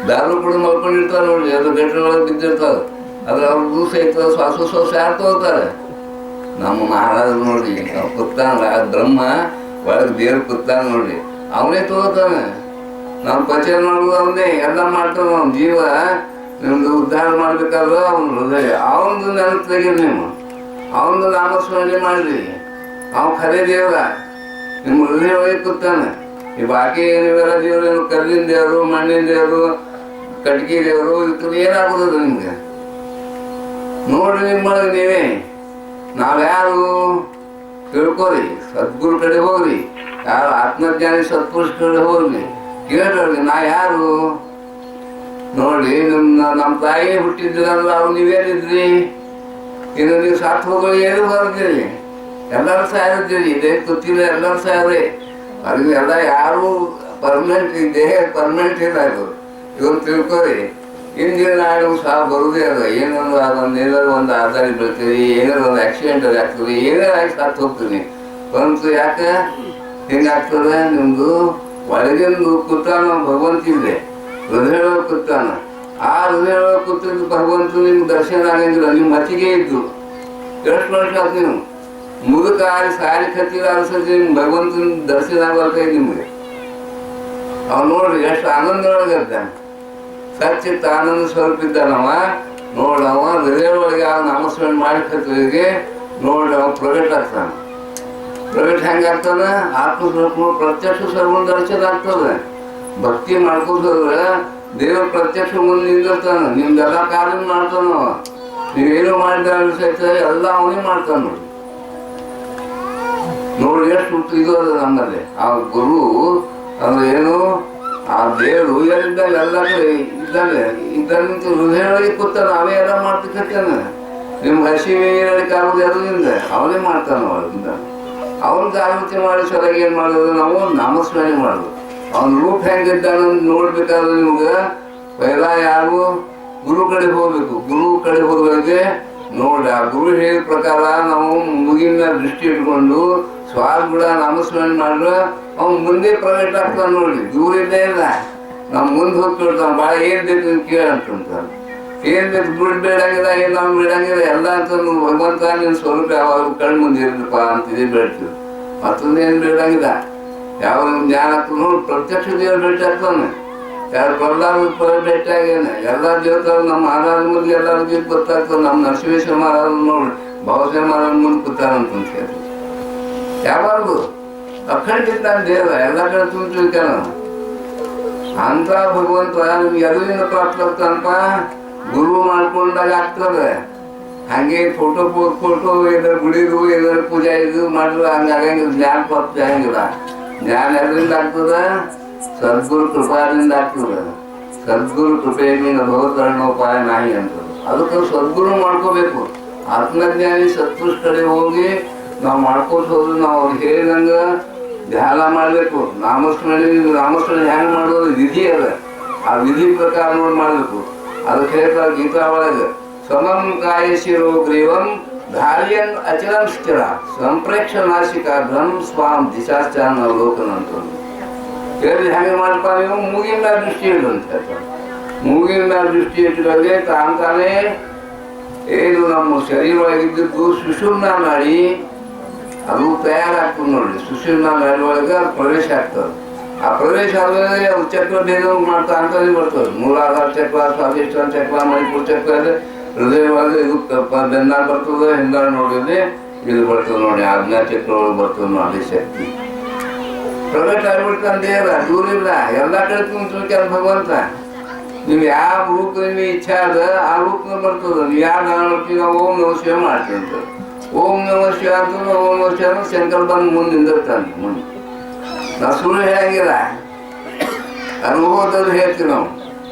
ದಾರು ಕೂಡ ಮಲ್ಕೊಂಡಿರ್ತಾರ ನೋಡ್ರಿ, ಅದು ಬೆಟ್ರ ಒಳಗೆ ಬಿದ್ದಿರ್ತಾವ. ಅದ್ರ ಅವ್ರ ದೂಸ ಐತದ ಶ್ವಾಸೋಶ್ವಾಸ ಯಾರು ತಗೋತಾರೆ? ನಮ್ಮ ಮಹಾರಾಜ ನೋಡ್ರಿ ಕೂತಾನ, ಬ್ರಹ್ಮ ಒಳಗೆ ದೇವ್ರ ಕೂತಾನ ನೋಡ್ರಿ, ಅವನೇ ತಗೋತಾನೆ. ನಾವು ಪಚನ ಮಾಡೋದು ಅವನೇ, ಎಲ್ಲ ಮಾಡ್ತಾನ. ಅವ್ನ ಜೀವ ನಿಮ್ದು ಉದ್ಧಾರ ಮಾಡ್ಬೇಕಾದ್ರೆ ಅವ್ನ ಹೃದಯ ಅವನದು ನೆನಪು ತೆಗೀರಿ. ನೀವು ಅವನದು ನಾಮಸ್ಮರಣೆ ಮಾಡ್ರಿ. ಅವ್ ಖರೇ ದೇವ್ರ ನಿಮ್ಮ ಹೃದಯ ಒಳಗೆ ಕೂತಾನೆ. ಈ ಬಾಕಿ ಏನಿವೆಲ್ಲ ದೇವ್ರು ಕಲ್ಲಿನ ದೇವರು, ಮಣ್ಣಿನ ದೇವರು, ಕಟ್ಗಿ ದೇವರು, ಇದಕ್ಕೆ ಏನಾಗೋದು ನಿಮ್ಗೆ ನೋಡ್ರಿ. ನಿಮ್ಮೊಳಗೆ ನೀವೇ ನಾವ್ಯಾರು ತಿಳ್ಕೊರಿ, ಸದ್ಗುರು ಕಡೆ ಹೋಗ್ರಿ. ಯಾರು ಆತ್ಮಜ್ಞಾನಿ ಸತ್ಪುರುಷ ಕಡೆ ಹೋಗ್ರಿ, ಕೇಳ್ರಿ ನಾ ಯಾರು ನೋಡ್ರಿ. ನಮ್ಮ ತಾಯಿ ಹುಟ್ಟಿದ್ದಿಲ್ಲ ಅಂದ್ರೆ ಅವ್ರು ನೀವೇನಿದ್ರಿ? ಇನ್ನು ನೀವು ಸಾತ್ ಹೋಗೋ ಏನು ಬರ್ತೀರಿ? ಎಲ್ಲರೂ ಸಾಯಿದ್ದೀರಿ. ದೇಹ ಗೊತ್ತಿಲ್ಲ, ಎಲ್ಲರೂ ಸಾಯ್ರಿ. ಅಲ್ಲಿ ಎಲ್ಲ ಯಾರು ಪರ್ಮನೆಂಟ್, ದೇಹ ಪರ್ಮನೆಂಟ್ ಇಲ್ಲ. ಇದು ಇವನು ತಿಳ್ಕೊರಿ. ಹಿಂದಿನ ನಾಡು ಸಹ ಬರುದೇ ಅಲ್ಲ. ಏನೊಂದು ಏನಾದ್ರು ಒಂದು ಆಧಾರ ಬೀಳ್ತೀರಿ, ಏನಾದ್ರು ಒಂದು ಆಕ್ಸಿಡೆಂಟ್ ಅದು ಆಗ್ತದೆ, ಏನಾರು ಆಗಿ ಸಾತ್ ಹೋಗ್ತೀನಿ. ಪರಂತು ಯಾಕೆ ಹಿಂಗಾಗ್ತದೆ? ನಿಮ್ದು ಒಳಗಿಂದು ಕೂತಾನ ಭಗವಂತ ಇದೆ, ಹೃದಯ ಕೂತಾನ. ಆ ಹೃದಯ ಕೂತಿದ್ದು ಭಗವಂತ ನಿಮ್ಗೆ ದರ್ಶನ ಆಗಂಗಿಲ್ಲ. ನಿಮ್ಮ ಮತಿಗೆ ಇದ್ದು ಎಷ್ಟು ವರ್ಷ ಆಯ್ತು ನೀವು ಮುದುಕ ಆಗಿ ಸಾರಿ ಕತ್ತಿಲ್ಲ ಅನ್ಸತಿ, ನಿಮ್ಗೆ ಭಗವಂತನ ದರ್ಶನ ಆಗಲ್ತೈತಿ ನಿಮ್ಗೆ. ಅವ್ನು ನೋಡ್ರಿ ಎಷ್ಟು ಆನಂದೊಳಗಿದ್ದಾನೆ. ಸಚ್ಚಿತ್ತ ಆನಂದ ಸ್ವರೂಪ ಇದ್ದಾನವ. ನೋಡವ ಹೃದಯ ಒಳಗೆ ಆ ನಾಮಸ್ಮರಣೆ ಮಾಡಿಕತ್ತಿಗೆ ನೋಡಿ ಅವ ಪ್ರಗಟ್ ಆಗ್ತಾನೆ. ಪ್ರಗಟ್ ಹೆಂಗಾಗ್ತಾನ? ಆತ್ಮಸ್ವರೂಪ ಪ್ರತ್ಯಕ್ಷ ಸ್ವರೂಪ ದರ್ಶನ ಆಗ್ತದೆ. ಭಕ್ತಿ ಮಾಡ್ಕೋದ್ರೆ ದೇವ್ರ ಪ್ರತ್ಯಕ್ಷ ಮುಂದೆ ನಿಂದಿರ್ತಾನ. ನಿಮ್ದೆಲ್ಲ ಕಾರ್ಯ ಮಾಡ್ತಾನವ. ನೀವೇನು ಮಾಡಿದ ಅನ್ಸೈತೆ ಎಲ್ಲ ಅವನೇ ಮಾಡ್ತಾನ ನೋಡಿ. ಎಷ್ಟು ಇದು ಅದ ನಮ್ಮಲ್ಲಿ. ಆ ಗುರು ಅಂದ್ರೆ ಏನು, ಆ ದೇವರು ಎಲ್ಲಿದ್ದಾಗ ಎಲ್ಲ ಕಡೆ ಇದ್ದಾನೆ. ಇದ್ದಂತ ಹೃದಯೊಳಗೆ ಕೂತ ನಾವೇ ಎಲ್ಲ ಮಾಡ್ತಿರ್ತಾನೆ. ನಿಮ್ಗೆ ಹಸಿವೆ ಹೇಳಕ್ಕಾಗೋದು ಎಲ್ಲದಿಂದ ಅವನೇ ಮಾಡ್ತಾನ. ಅವರಿಂದ ಅವನ ಜಾಗೃತಿ ಮಾಡಿ ಸರಿಯಾಗಿ ಏನ್ ಮಾಡೋದು, ನಾವು ನಾಮಸ್ಮರಣೆ ಮಾಡೋದು. ಅವನ ರೂಪ ಹೆಂಗಿದ್ದಾನ ನೋಡ್ಬೇಕಾದ್ರೆ ನಿಮ್ಗೆ ಪೈಲ ಯಾರು ಗುರು ಕಡೆ ಹೋಗ್ಬೇಕು. ಗುರು ಕಡೆ ಹೋಗೋರಿಗೆ ನೋಡಿ ಆ ಗುರು ಹೇಳಿದ ಪ್ರಕಾರ ನಾವು ಮುಗಿನ ದೃಷ್ಟಿ ಇಟ್ಕೊಂಡು ಸ್ವಾದ ಕೂಡ ನಾಮಸ್ಮರಣೆ ಮಾಡಿದ್ರೆ ಅವ್ನು ಮುಂದೆ ಪ್ರವೇಶ ಆಗ್ತಾನೆ. ನೋಡಿ ದೂರ ಇದ್ದೇ ಇಲ್ಲ, ನಾವು ಮುಂದೆ ಹೋಗ್ತಿರ್ತಾನೆ. ಭಾಳ ಏನ್ ಬೇಕು ಕೇಳಂತಾನೆ. ಏನ್ ಬೇಕು ದುಡ್ಡು ಬೇಡಂಗಿಲ್ಲ, ಏನ್ ನಾವು ಬೇಡಂಗಿಲ್ಲ ಎಲ್ಲ ಅಂತ ಭಗವಂತ ನಿನ್ ಸ್ವರೂಪ ಯಾವಾಗ ಕಣ್ಣು ಮುಂದೆ ಇರಪ್ಪ ಅಂತಿದೆ ಬೇಡ್ತೀವಿ. ಮತ್ತೊಂದೇನು ಬೇಡಂಗಿಲ್ಲ. ಯಾವ ಜ್ಞಾನ ಆಗ್ತದೆ ನೋಡಿ, ಪ್ರತ್ಯಕ್ಷ ದೇವ್ರು ಭೇಟಿ ಆಗ್ತಾನೆ. ಯಾರು ಪ್ರಹ್ಲಾದ ಭೇಟಿ ಆಗ್ಯಾನೆ. ಎಲ್ಲ ದೇವತಾರು ನಮ್ಮ ಮಹಾರಾಜ ಮುಂದೆ ಎಲ್ಲರಿಗೂ ಗೊತ್ತಾಗ್ತದೆ. ನಮ್ಮ ನರಸಿಂಹೇಶ್ವರ ಮಹಾರಾಜ ನೋಡಿ ಭಾವಶ್ರೀ ಮಹಾರಾಜ ಮುಂದೆ ಕೂತಾರಂತ ಹೇಳಿ ಯಾವಾಗೂ ಅಖಂಡಿತ ದೇವ ಎಲ್ಲ ಕಡೆ ತುಂಬಿರ್ತಾನ. ಅಂತ ಭಗವಂತ ನಿಮ್ಗೆ ಎಲ್ಲಿಂದ ಪ್ರಾಪ್ತ ಆಗ್ತಾನಪ್ಪ, ಗುರು ಮಾಡ್ಕೊಂಡಾಗ ಆಗ್ತದೆ. ಹಂಗೆ ಫೋಟೋ ಏನಾರ ಗುಡಿದು ಏನಾರ ಪೂಜೆ ಇದು ಮಾಡಿದ್ರೆ ಹಂಗೆ ಆಗಂಗಿಲ್ಲ. ಜ್ಞಾನ ಪ್ರಾಪ್ತಿ ಆಗಂಗಿಲ್ಲ. ಜ್ಞಾನ ಎದರಿಂದ ಆಗ್ತದ, ಸದ್ಗುರು ಕೃಪಾದಿಂದ ಆಗ್ತದೆ. ಸದ್ಗುರು ಕೃಪೆಯಿಂದ ಭಗವತರಣೋಪಾಯ ನಾಯಿ ಅಂತ. ಅದಕ್ಕೆ ಸದ್ಗುರು ಮಾಡ್ಕೋಬೇಕು. ಆತ್ಮಜ್ಞಾನಿ ಸತ್ಪುರುಷ ಕಡೆ ಹೋಗಿ ನಾವು ಮಾಡ್ಕೋತ ಹೋದ್ರೆ ನಾವು ಅವ್ರು ಹೇಳಿದಂಗ ಧ್ಯಾನ ಮಾಡಬೇಕು. ನಾಮಸ್ಮರಣೆ ಹೆಂಗ್ ಮಾಡೋದು ವಿಧಿ ಅದ. ಆ ವಿಧಿ ಪ್ರಕಾರ ನೋಡಿ ಮಾಡ್ಬೇಕು. ಅದಕ್ಕೆ ಹೇಳ್ತಾರೆ ಗೀತಾ ಒಳಗೆ, ಸಮಂ ಕಾಯಶಿರೋ ಗ್ರೀವಂ ಧಾರ್ಯನ್ ಅಚಲಂ ಸ್ಥಿರ ಸಂಪ್ರೇಕ್ಷ ನಾಶಿಕ ಧರ್ಮ ಸ್ವಾಂ ದಿಶಾಚಾರ ಅವಲೋಕನ ಅಂತ ಹೇಳಿ ಹೆಂಗೆ ಮಾಡಪ್ಪ ನೀವು ಮೂಗಿನ ಮೇಲೆ ದೃಷ್ಟಿ ಇಡು ಅಂತ ಹೇಳ್ತಾರೆ. ಮೂಗಿನ ಮೇಲೆ ದೃಷ್ಟಿ ಇಟ್ಟಿರೋದೇ ತಾನೇ ಏನು ನಮ್ಮ ಶರೀರ ಒಳಗಿದ್ದು ಸುಷುಮ್ನ ಮಾಡಿ ಅದು ತಯಾರಾಗ್ತದೆ ನೋಡಿ. ಸುಷುಮ್ನ ನಾಡಿ ಒಳಗೆ ಪ್ರವೇಶ ಆಗ್ತದೆ. ಆ ಪ್ರವೇಶ ಆದ್ಮೇಲೆ ಅದು ಚಕ್ರ ಭೇದ ಮಾಡ್ತಾ ಅಂತಾನೆ ಬರ್ತದೆ. ಮೂಲಾಧಾರ ಚಕ್ರ, ಸ್ವಾಧಿಷ್ಠಾನ ಚಕ್ರ, ಮಣಿಪುರ ಚಕ್ರ ಇದೆ. ಹೃದಯ ಒಳಗೆ ಇದು ಬೆನ್ನಾಗ ಬರ್ತದೆ, ಹಿಂದಾಳ ನೋಡಿದ್ರೆ ಇದು ಬರ್ತದೆ ನೋಡಿ. ಆಜ್ಞಾ ಚಕ್ರ ಒಳಗೆ ಬರ್ತದೆ ನೋಡಿ ಶಕ್ತಿ. ಪ್ರವೇಶ ಆಗ್ಬಿಡ್ತಾನೆ ದೇವರ, ದೂರ ಇಲ್ಲ. ಎಲ್ಲ ಕಡೆ ತುಂಬಿಸ್ಬೇಕ ಭಗವಂತ. ನೀವು ಯಾವ ರೂಪ ನಿಮಗೆ ಇಚ್ಛೆ ಅದ ಆ ರೂಪ ಬರ್ತದೆ. ನೀವು ಯಾವ ನೋಡ್ತೀವಿ ನಾವು ಓಂ ನಮ ಶಿವ ಮಾಡ್ತೀವಿ ಅಂತ. ಓಂ ನಮ ಶಿವ ಅಂತ ಓಂ ನಮ ಶಿವ ಶಂಕರ್ ಬಂದು ಮುಂದೆ ನಿಂದಿರ್ತಾನೆ. ಮುಂದೆ ನಾವು ಸುಳ್ಳು ಹೇಳಂಗಿಲ್ಲ, ಅನುಭವದಲ್ಲಿ ಹೇಳ್ತೀವಿ ನಾವು.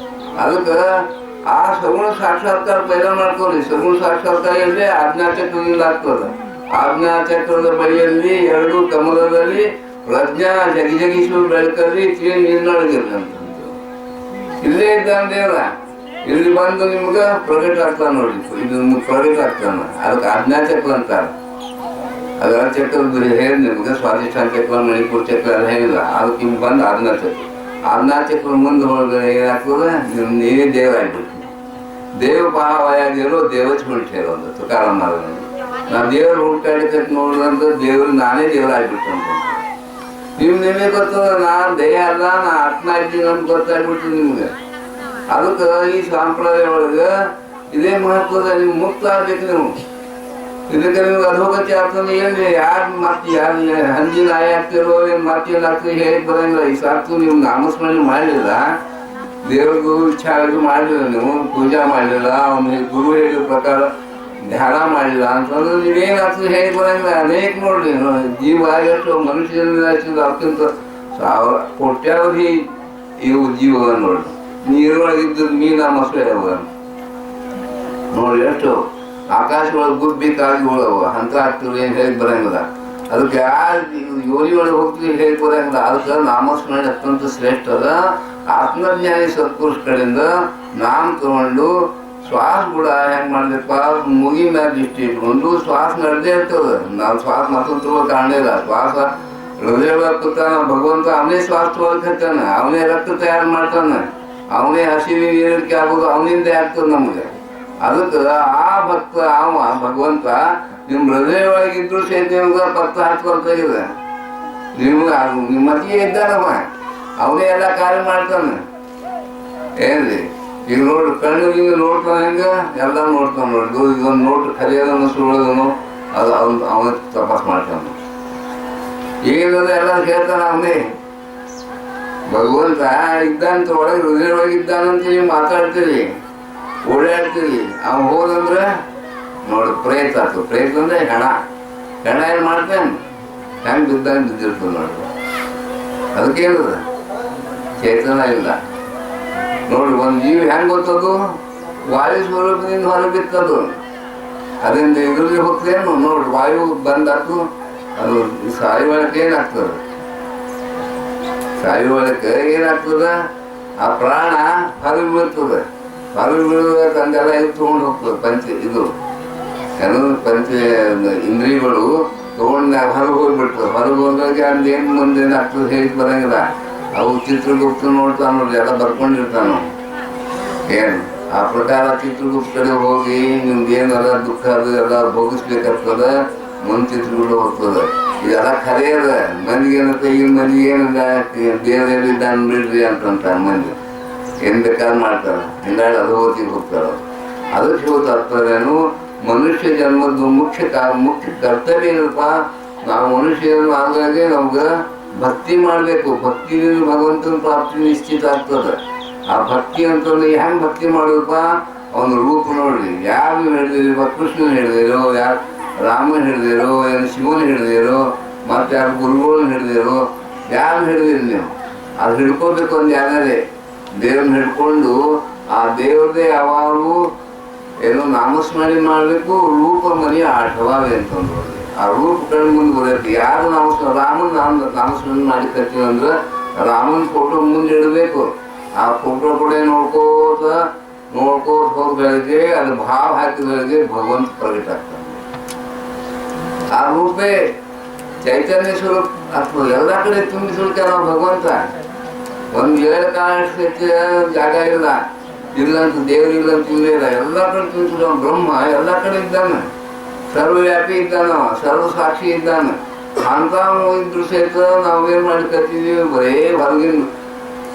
ಅದಕ್ಕೆ ಆ ಸಗುಣ ಸಾಕ್ಷಾತ್ಕಾರ ಪೈಲ ಮಾಡ್ಕೊಳ್ಳಿ. ಸಗುಣ ಸಾಕ್ಷಾತ್ಕಾರ ಇಲ್ಲದೆ ಆಜ್ಞಾಚಕ್ರದಿಂದ ಆಗ್ತದೆ. ಆಜ್ಞಾಚಕ್ರದ ಬಳಿಯಲ್ಲಿ ಎರಡು ಕಮಲದಲ್ಲಿ ಪ್ರಜ್ಞಾ ಜಗಿಜಗಿಸುವ ಬೆಳಕಲ್ಲಿ ನೀರಿನೊಳಗಿರ್ತಂತ. ಇಲ್ಲೇ ಇದ್ದಾನೆ ದೇವ್ರ, ಇಲ್ಲಿ ಬಂದು ನಿಮ್ಗ ಪ್ರೊಜೆಕ್ಟ್ ಆಗ್ತಾನ ನೋಡಿ. ಇದು ನಿಮ್ಗೆ ಪ್ರೊಜೆಕ್ಟ್ ಆಗ್ತಾನ. ಅದಕ್ಕೆ ಆಜ್ಞಾಚಕ್ರ ಅಂತಾರೆ. ಅದರ ಚಕ್ರದ ಹೇಳಿ ನಿಮ್ಗೆ ಸ್ವಾಧಿಷ್ಠಾನ ಚಕ್ರ, ಮಣಿಪುರ ಚಕ್ರ ಎಲ್ಲ ಹೇಳಿಲ್ಲ. ಅದಕ್ಕೆ ನಿಮ್ಗೆ ಬಂದು ಆಜ್ಞಾಚಕ್ರ ಮುಂದೆ ಹೋದ್ರೆ ಏನಾಗ್ತದೆ, ನೀವೇ ದೇವ್ರ ಆಗ್ಬಿಡ್ತೀವಿ. ದೇವ ಭಾವಯಾಗಿರೋ ದೇವಚ್ ಹೊಂಟೇರೋದು ತುಕಾರಾಮ್ ಮಾಡಿದ್ರು. ನಾವು ದೇವ್ರ ಹುಡ್ಕಾಡಿಕತ್ ನೋಡಿದಂತ ದೇವ್ರು ನಾನೇ ದೇವ್ರ ಆಗ್ಬಿಟ್ಟಂತ. ನಿಮಗೆ ಗೊತ್ತದ ನಾನು ದೇಹ ಅಲ್ಲ, ನಾ ಆತ್ಮ ಇದ್ದೀನಿ ಅಂತ ಗೊತ್ತಾಗ್ಬಿಟ್ಟು ನಿಮ್ಗೆ. ಅದಕ್ಕೆ ಈ ಸಂಪ್ರದಾಯ ಒಳಗೆ ಇದೇ ಮಹತ್ವದ. ನಿಮ್ಗೆ ಮುಕ್ತ ಆಗ್ಬೇಕು ನೀವು. ಇದಕ್ಕೆ ನಿಮ್ಗೆ ಅಧೋಗತಿ ಆಗ್ತದೆ. ಏನು ಯಾರು ಮತ್ತೆ ಯಾರು ಹಂದಿ ನಾಯಿ ಆಗ್ತಿರೋ ಏನು ಮತ್ತೇನು ಆಗ್ತದೆ ಹೇಗೆ ಬರಂಗಿಲ್ಲ. ಈ ಸಾಕು ನೀವು ನಾಮಸ್ಮರಣೆ ಮಾಡಲಿಲ್ಲ, ದೇವ್ರಿಗೂ ಇಚ್ಛೆ ಮಾಡಲಿಲ್ಲ, ನೀವು ಪೂಜಾ ಮಾಡಲಿಲ್ಲ, ಅವನಿಗೆ ಗುರು ಹೇಳಿದ ಪ್ರಕಾರ ಧ್ಯಾನ ಮಾಡಲಿಲ್ಲ ಅಂತಂದ್ರೆ ನೀವೇನಾಗ್ತದೆ ಹೇಗೆ ಬರಂಗಿಲ್ಲ. ಅನೇಕ ನೋಡ್ರಿ ಜೀವ ಎಷ್ಟು ಮನುಷ್ಯರಿಂದ ಅತ್ಯಂತ ಸಾವಿರ ಕೋಟ್ಯಾವಧಿ ಇವು ಜೀವ ನೋಡ್ರಿ. ನೀರೊಳಗಿದ್ದ ಮೀನ ಮೊಸಳೆ ಅವ ನೋಡಿ. ಎಷ್ಟು ಆಕಾಶ ಒಳಗೆ ಗುಬ್ಬಿ ಕಾಗಿ ಒಳವ ಅಂತ ಆಗ್ತಿದ್ರು. ಏನು ಹೇಗೆ ಬರಂಗಿಲ್ಲ. ಅದಕ್ಕೆ ಯಾರು ಯೋನಿ ಒಳಗೆ ಹೋಗ್ತೀವಿ ಹೇಗೆ ಬರಂಗಿಲ್ಲ. ಅದಕ್ಕೆ ನಾಮಸ್ಮರಣೆ ಅತ್ಯಂತ ಶ್ರೇಷ್ಠ ಅದ. ಆತ್ಮಜ್ಞಾನಿ ಸತ್ಪುರುಷ ಕಡೆಯಿಂದ ನಾಮ ತಗೊಂಡು ಶ್ವಾಸ ಕೂಡ ಹೆಂಗ್ ಮಾಡ್ಬೇಕಪ್ಪ, ಮುಗಿ ಮೇಲೆ ದೃಷ್ಟಿ ಇಟ್ಕೊಂಡು ಶ್ವಾಸ ನಡೆದೇ ಇರ್ತದೆ. ನಾವು ಶ್ವಾಸ ಮತ್ತೊಂದು ಕಾರಣ ಇಲ್ಲ. ಶ್ವಾಸ ಹೃದಯ ಕೂತಾನ ಭಗವಂತ. ಅವನೇ ಶ್ವಾಸ ತಗೊಳ್ತಾನೆ, ಅವನೇ ರಕ್ತ ತಯಾರು ಮಾಡ್ತಾನೆ, ಅವನೇ ಹಸಿವಿ ಏರಿಕೆ ಆಗೋದು ಅವನಿಂದ ಆಗ್ತದೆ ನಮ್ಗೆ. ಅದಕ್ಕೆ ಆ ಭಕ್ತ ಅವ ಭಗವಂತ ನಿಮ್ ಹೃದಯ ಒಳಗಿದ್ರು ಸಹಿತ ನಿಮ್ಗೆ ಪತ್ತ ಹಚ್ಕೊಳ್ತಾಗಿದೆ. ನಿಮ್ಗೆ ನಿಮ್ಮ ಮತಿಗೆ ಇದ್ದಾನವ, ಅವನೇ ಎಲ್ಲ ಕಾರ್ಯ ಮಾಡ್ತಾನೆ. ಏನ್ರಿ ಈಗ ನೋಡ್ರಿ, ಕಣ್ಣಿಗೆ ನೋಡ್ತಾನೆ ಹೆಂಗ ಎಲ್ಲ ನೋಡ್ತಾನೆ ನೋಡಿದ್ದು. ಇದೊಂದು ನೋಟ್ ಕಲಿಯೋದನ್ನು ಸುಳ್ಳೋದನ್ನು ಅದು ಅವನ ತಪಾಸ್ ಮಾಡ್ತಾನೆ. ಈಗಿರೋದು ಎಲ್ಲ ಕೇಳ್ತಾನೆ ಅವನೇ. ಭಗವಂತ ಇದ್ದಂತ ಒಳಗೆ ಹೃದಯ ಒಳಗೆ ಇದ್ದಾನಂತ ನೀವು ಮಾತಾಡ್ತೀರಿ, ಓಡಾಡ್ತೀರಿ. ಅವ ಹೋದಂದ್ರೆ ನೋಡಿ ಪ್ರೇತ ಆಯ್ತು. ಪ್ರೇತ ಅಂದ್ರೆ ಹೆಣ. ಹೆಣ ಏನ್ ಮಾಡ್ತೇನೆ ಹೆಂಗೆ ಬಿದ್ದಂಗೆ ಬಿದ್ದಿರ್ತದೆ ನೋಡ್ರಿ. ಅದಕ್ಕೇನದ ಚೇತನ ಇಲ್ಲ ನೋಡ್ರಿ. ಒಂದು ಜೀವಿ ಹೆಂಗೆ ಗೊತ್ತದು ವಾಯು ಸ್ವರೂಪದಿಂದ ಹೊರಗೆ ಬಿತ್ತದು, ಅದರಿಂದ ಇದ್ರಲ್ಲಿ ಹೋಗ್ತೇನು ನೋಡ್ರಿ. ವಾಯು ಬಂದಾತು ಅದು ಸಾಯುವಳಕ್ಕೆ ಏನಾಗ್ತದೆ, ಸಾಯುವಳಕ್ಕೆ ಏನಾಗ್ತದ, ಆ ಪ್ರಾಣ ಹೊರಗೆ ಬೀಳ್ತದೆ. ಹೊರಗೆ ಬೀಳುವಾಗ ತಂದೆಲ್ಲ ಇದು ತೊಗೊಂಡು ಹೋಗ್ತದೆ. ಏನು ಪಂಚ ಇಂದ್ರಿಯಗಳು ತೊಗೊಂಡು ಹೊರಗೆ ಹೋಗ್ಬಿಡ್ತದೆ. ಹೊರಗೆ ಹೋದಾಗ ಅಲ್ಲಿ ಏನು ಮುಂದೆ ಏನಾಗ್ತದೆ ಹೇಳಿ ಬರಂಗಿಲ್ಲ. ಅವು ಚಿತ್ರಗುಪ್ತ ನೋಡ್ತಾನ ನೋಡ್ರಿ, ಎಲ್ಲ ಬರ್ಕೊಂಡಿರ್ತಾನು. ಏನು ಆ ಪ್ರಕಾರ ಚಿತ್ರಗುಪ್ತ ಕಡೆ ಹೋಗಿ ನಿಮ್ಗೆ ಏನೆಲ್ಲ ದುಃಖ ಅದು ಎಲ್ಲ ಭೋಗಿಸ್ಬೇಕಾಗ್ತದ. ಮುಂದೆ ಚಿತ್ರಗಳು ಹೋಗ್ತದೆ. ಇದೆಲ್ಲ ಖರೆ ಅದ. ಮಂದಿಗೆ ಏನಂತ ಈಗ ಮಂದಿಗೆ ಏನಿಲ್ಲ ಬೇರೆ ಇದ್ದಾನ ಬಿಡ್ರಿ ಅಂತಂತ ಮಂದಿ ಏನ್ ಬೇಕಾದ್ರೆ ಮಾಡ್ತಾರೆ. ಹಿಂದಾಡಿ ಅದು ಓದಿಗೆ ಹೋಗ್ತಾರ. ಅದಕ್ಕೆ ಹೋಗ್ತಾರೇನು ಮನುಷ್ಯ ಜನ್ಮದ ಮುಖ್ಯ ಕರ್ತವ್ಯ ಏನಪ್ಪ, ನಾವು ಮನುಷ್ಯರನ್ನು ಆದಾಗೆ ನಮ್ಗೆ ಭಕ್ತಿ ಮಾಡಬೇಕು. ಭಕ್ತಿಯಿಂದ ಭಗವಂತನ ಪ್ರಾಪ್ತಿ ನಿಶ್ಚಿತ ಆಗ್ತದೆ. ಆ ಭಕ್ತಿ ಅಂತಂದ್ರೆ ಹೆಂಗೆ ಭಕ್ತಿ ಮಾಡೋದಪ್ಪ, ಅವನ ರೂಪ ನೋಡ್ರಿ. ಯಾರು ಹೇಳಿದಿರೋ, ಕೃಷ್ಣನ ಹೇಳಿದಿರೋ, ಯಾರು ರಾಮನ ಹೇಳಿದಿರೋ, ಏನು ಶಿವನ ಹೇಳಿದಿರೋ, ಮತ್ತೆ ಯಾರು ಗುರುಗಳನ್ನ ಹೇಳಿದಿರೋ, ಯಾರು ಹೇಳಿದಿರಿ ನೀವು. ಅದು ಹಿಡ್ಕೋಬೇಕು. ಒಂದು ಯಾರೇ ದೇವ್ರನ್ನ ಹಿಡ್ಕೊಂಡು ಆ ದೇವ್ರದೇ ಯಾವಾಗೂ ಏನೋ ನಾಮಸ್ಮರಣೆ ಮಾಡಬೇಕು. ರೂಪ ಮನೆಯ ಆಟವಾವೆ ಅಂತಂದ್ರು. ಆ ರೂಪ ಕಣ್ಣು ಮುಂದೆ ಬರಬೇಕು. ಯಾರು ರಾಮನ ನಾಮಸ್ಮರಣೆ ಮಾಡಿ ಕರ್ತೀವಿ ಅಂದ್ರೆ ರಾಮನ ಫೋಟೋ ಮುಂದೆ ಇಡಬೇಕು. ಆ ಫೋಟೋ ಕೂಡ ನೋಡ್ಕೋತ ಹೋಗ್ಬೇಕೆ, ಅದು ಭಾವ ಹಾಕಿದ್ರೆ ಭಗವಂತ ಪ್ರಗಟ ಆಗ್ತಾನೆ. ಆ ರೂಪೇ ಚೈತನ್ಯ ಸ್ವರೂಪ ಆಗ್ತದೆ. ಎಲ್ಲ ಕಡೆ ತುಂಬಿಸ್ಬಿಡ್ತಾರ ನಾವು ಭಗವಂತ. ಒಂದು ಏಳು ಕಾಲಕ್ಕೆ ಜಾಗ ಇಲ್ಲಂತ ದೇವರಿಲ್ಲ ಅಂತ ಇಲ್ಲ. ಎಲ್ಲ ಕಡೆ ತುಂಬಿಸಿದ ಬ್ರಹ್ಮ ಎಲ್ಲ ಕಡೆ ಇದ್ದಾನೆ. ಸರ್ವವ್ಯಾಪಿ ಇದ್ದಾನ, ಸರ್ವ ಸಾಕ್ಷಿ ಇದ್ದಾನೆ. ಅಂತ ಇದ್ರು ಸಹಿತ ನಾವೇನ್ ಮಾಡ್ಕೊತಿದೀವಿ, ಬರೇ ಹೊರಗಿನ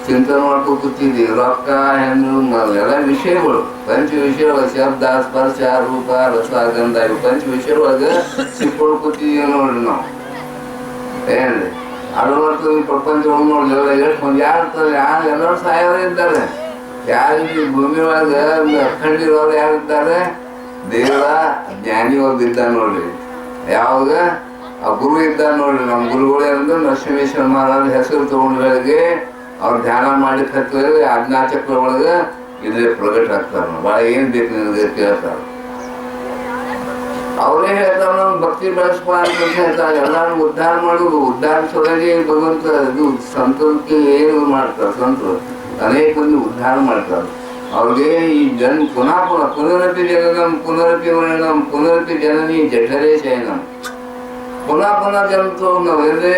ಚಿಂತನೆ ಮಾಡ್ಕೊ ಕೂತಿದ್ದೀವಿ. ರೊಕ್ಕ ಹೆಣ್ಣು ಎಲ್ಲ ವಿಷಯಗಳು, ಪಂಚ ವಿಷಯಗಳು, ಶಬ್ದ ಸ್ಪರ್ಶ ರೂಪ ರಸ ಗಂಧ, ಇವು ಪಂಚ ವಿಷಯದೊಳಗೆ ಸಿಕ್ಕೊಂಡು ಕೂತಿದ್ದೀವಿ ನೋಡ್ರಿ ನಾವು. ಏನ್ರಿ ಅಡವತ್ತು ಪ್ರಪಂಚ ನೋಡ್ಲಿ ಎಷ್ಟು ಮಂದಿ ಯಾರು ಎಲ್ಲರೂ ಸಾಯೋರು ಇದ್ದಾರೆ. ಯಾರು ಭೂಮಿ ಒಳಗೆ ಅಖಂಡಿರೋರು ಯಾರಿದ್ದಾರೆ, ದೇವರ ಜ್ಞಾನಿ ಒಬ್ಬ ಇದ್ದ ನೋಡ್ರಿ. ಯಾವಾಗ ಆ ಗುರು ಇದ್ದ ನೋಡ್ರಿ. ನಮ್ಮ ಗುರುಗಳು ಏನಂದ್ರೆ ನರಸಿಂಹೇಶ್ವರ ಮಹಾರಾಜ ಹೆಸರು ತಗೊಂಡ್ಗಳಿಗೆ ಅವ್ರು ಧ್ಯಾನ ಮಾಡಿ ಕತ್ತಿದ್ರೆ ಆಜ್ಞಾಚಕ್ರ ಒಳಗೆ ಇದ್ರೆ ಪ್ರಗಟ ಆಗ್ತಾರ. ಭಾಳ ಏನ್ ಬೇಕು ನಿನಗೆ ಕೇಳ್ತಾರ. ಅವರೇ ಹೇಳ್ತಾರ ನಮ್ಗೆ ಭಕ್ತಿ ಬೆಳೆಸ್ಪ ಅಂತ ಹೇಳ್ತಾರೆ. ಎಲ್ಲಾರು ಉದ್ಧಾರ ಮಾಡುದು, ಉದ್ಧಾರ ಸಲುವಾಗಿ ಭಗವಂತ ಇದು ಸಂತಕ್ಕೆ ಏನು ಮಾಡ್ತಾರೆ. ಸಂತರು ಅನೇಕ ಮಂದಿ ಉದ್ಧಾರ ಮಾಡ್ತಾರೆ. ಅವ್ರಿಗೆ ಈ ಪುನರಪಿ ಜನನಂ ಪುನರಪಿ ಜನನಿ ಜಠರೇ ಶಯನಂ. ಪುನಃ ಜನ್ಮತು ನಾವು ಎಲ್ಲೇ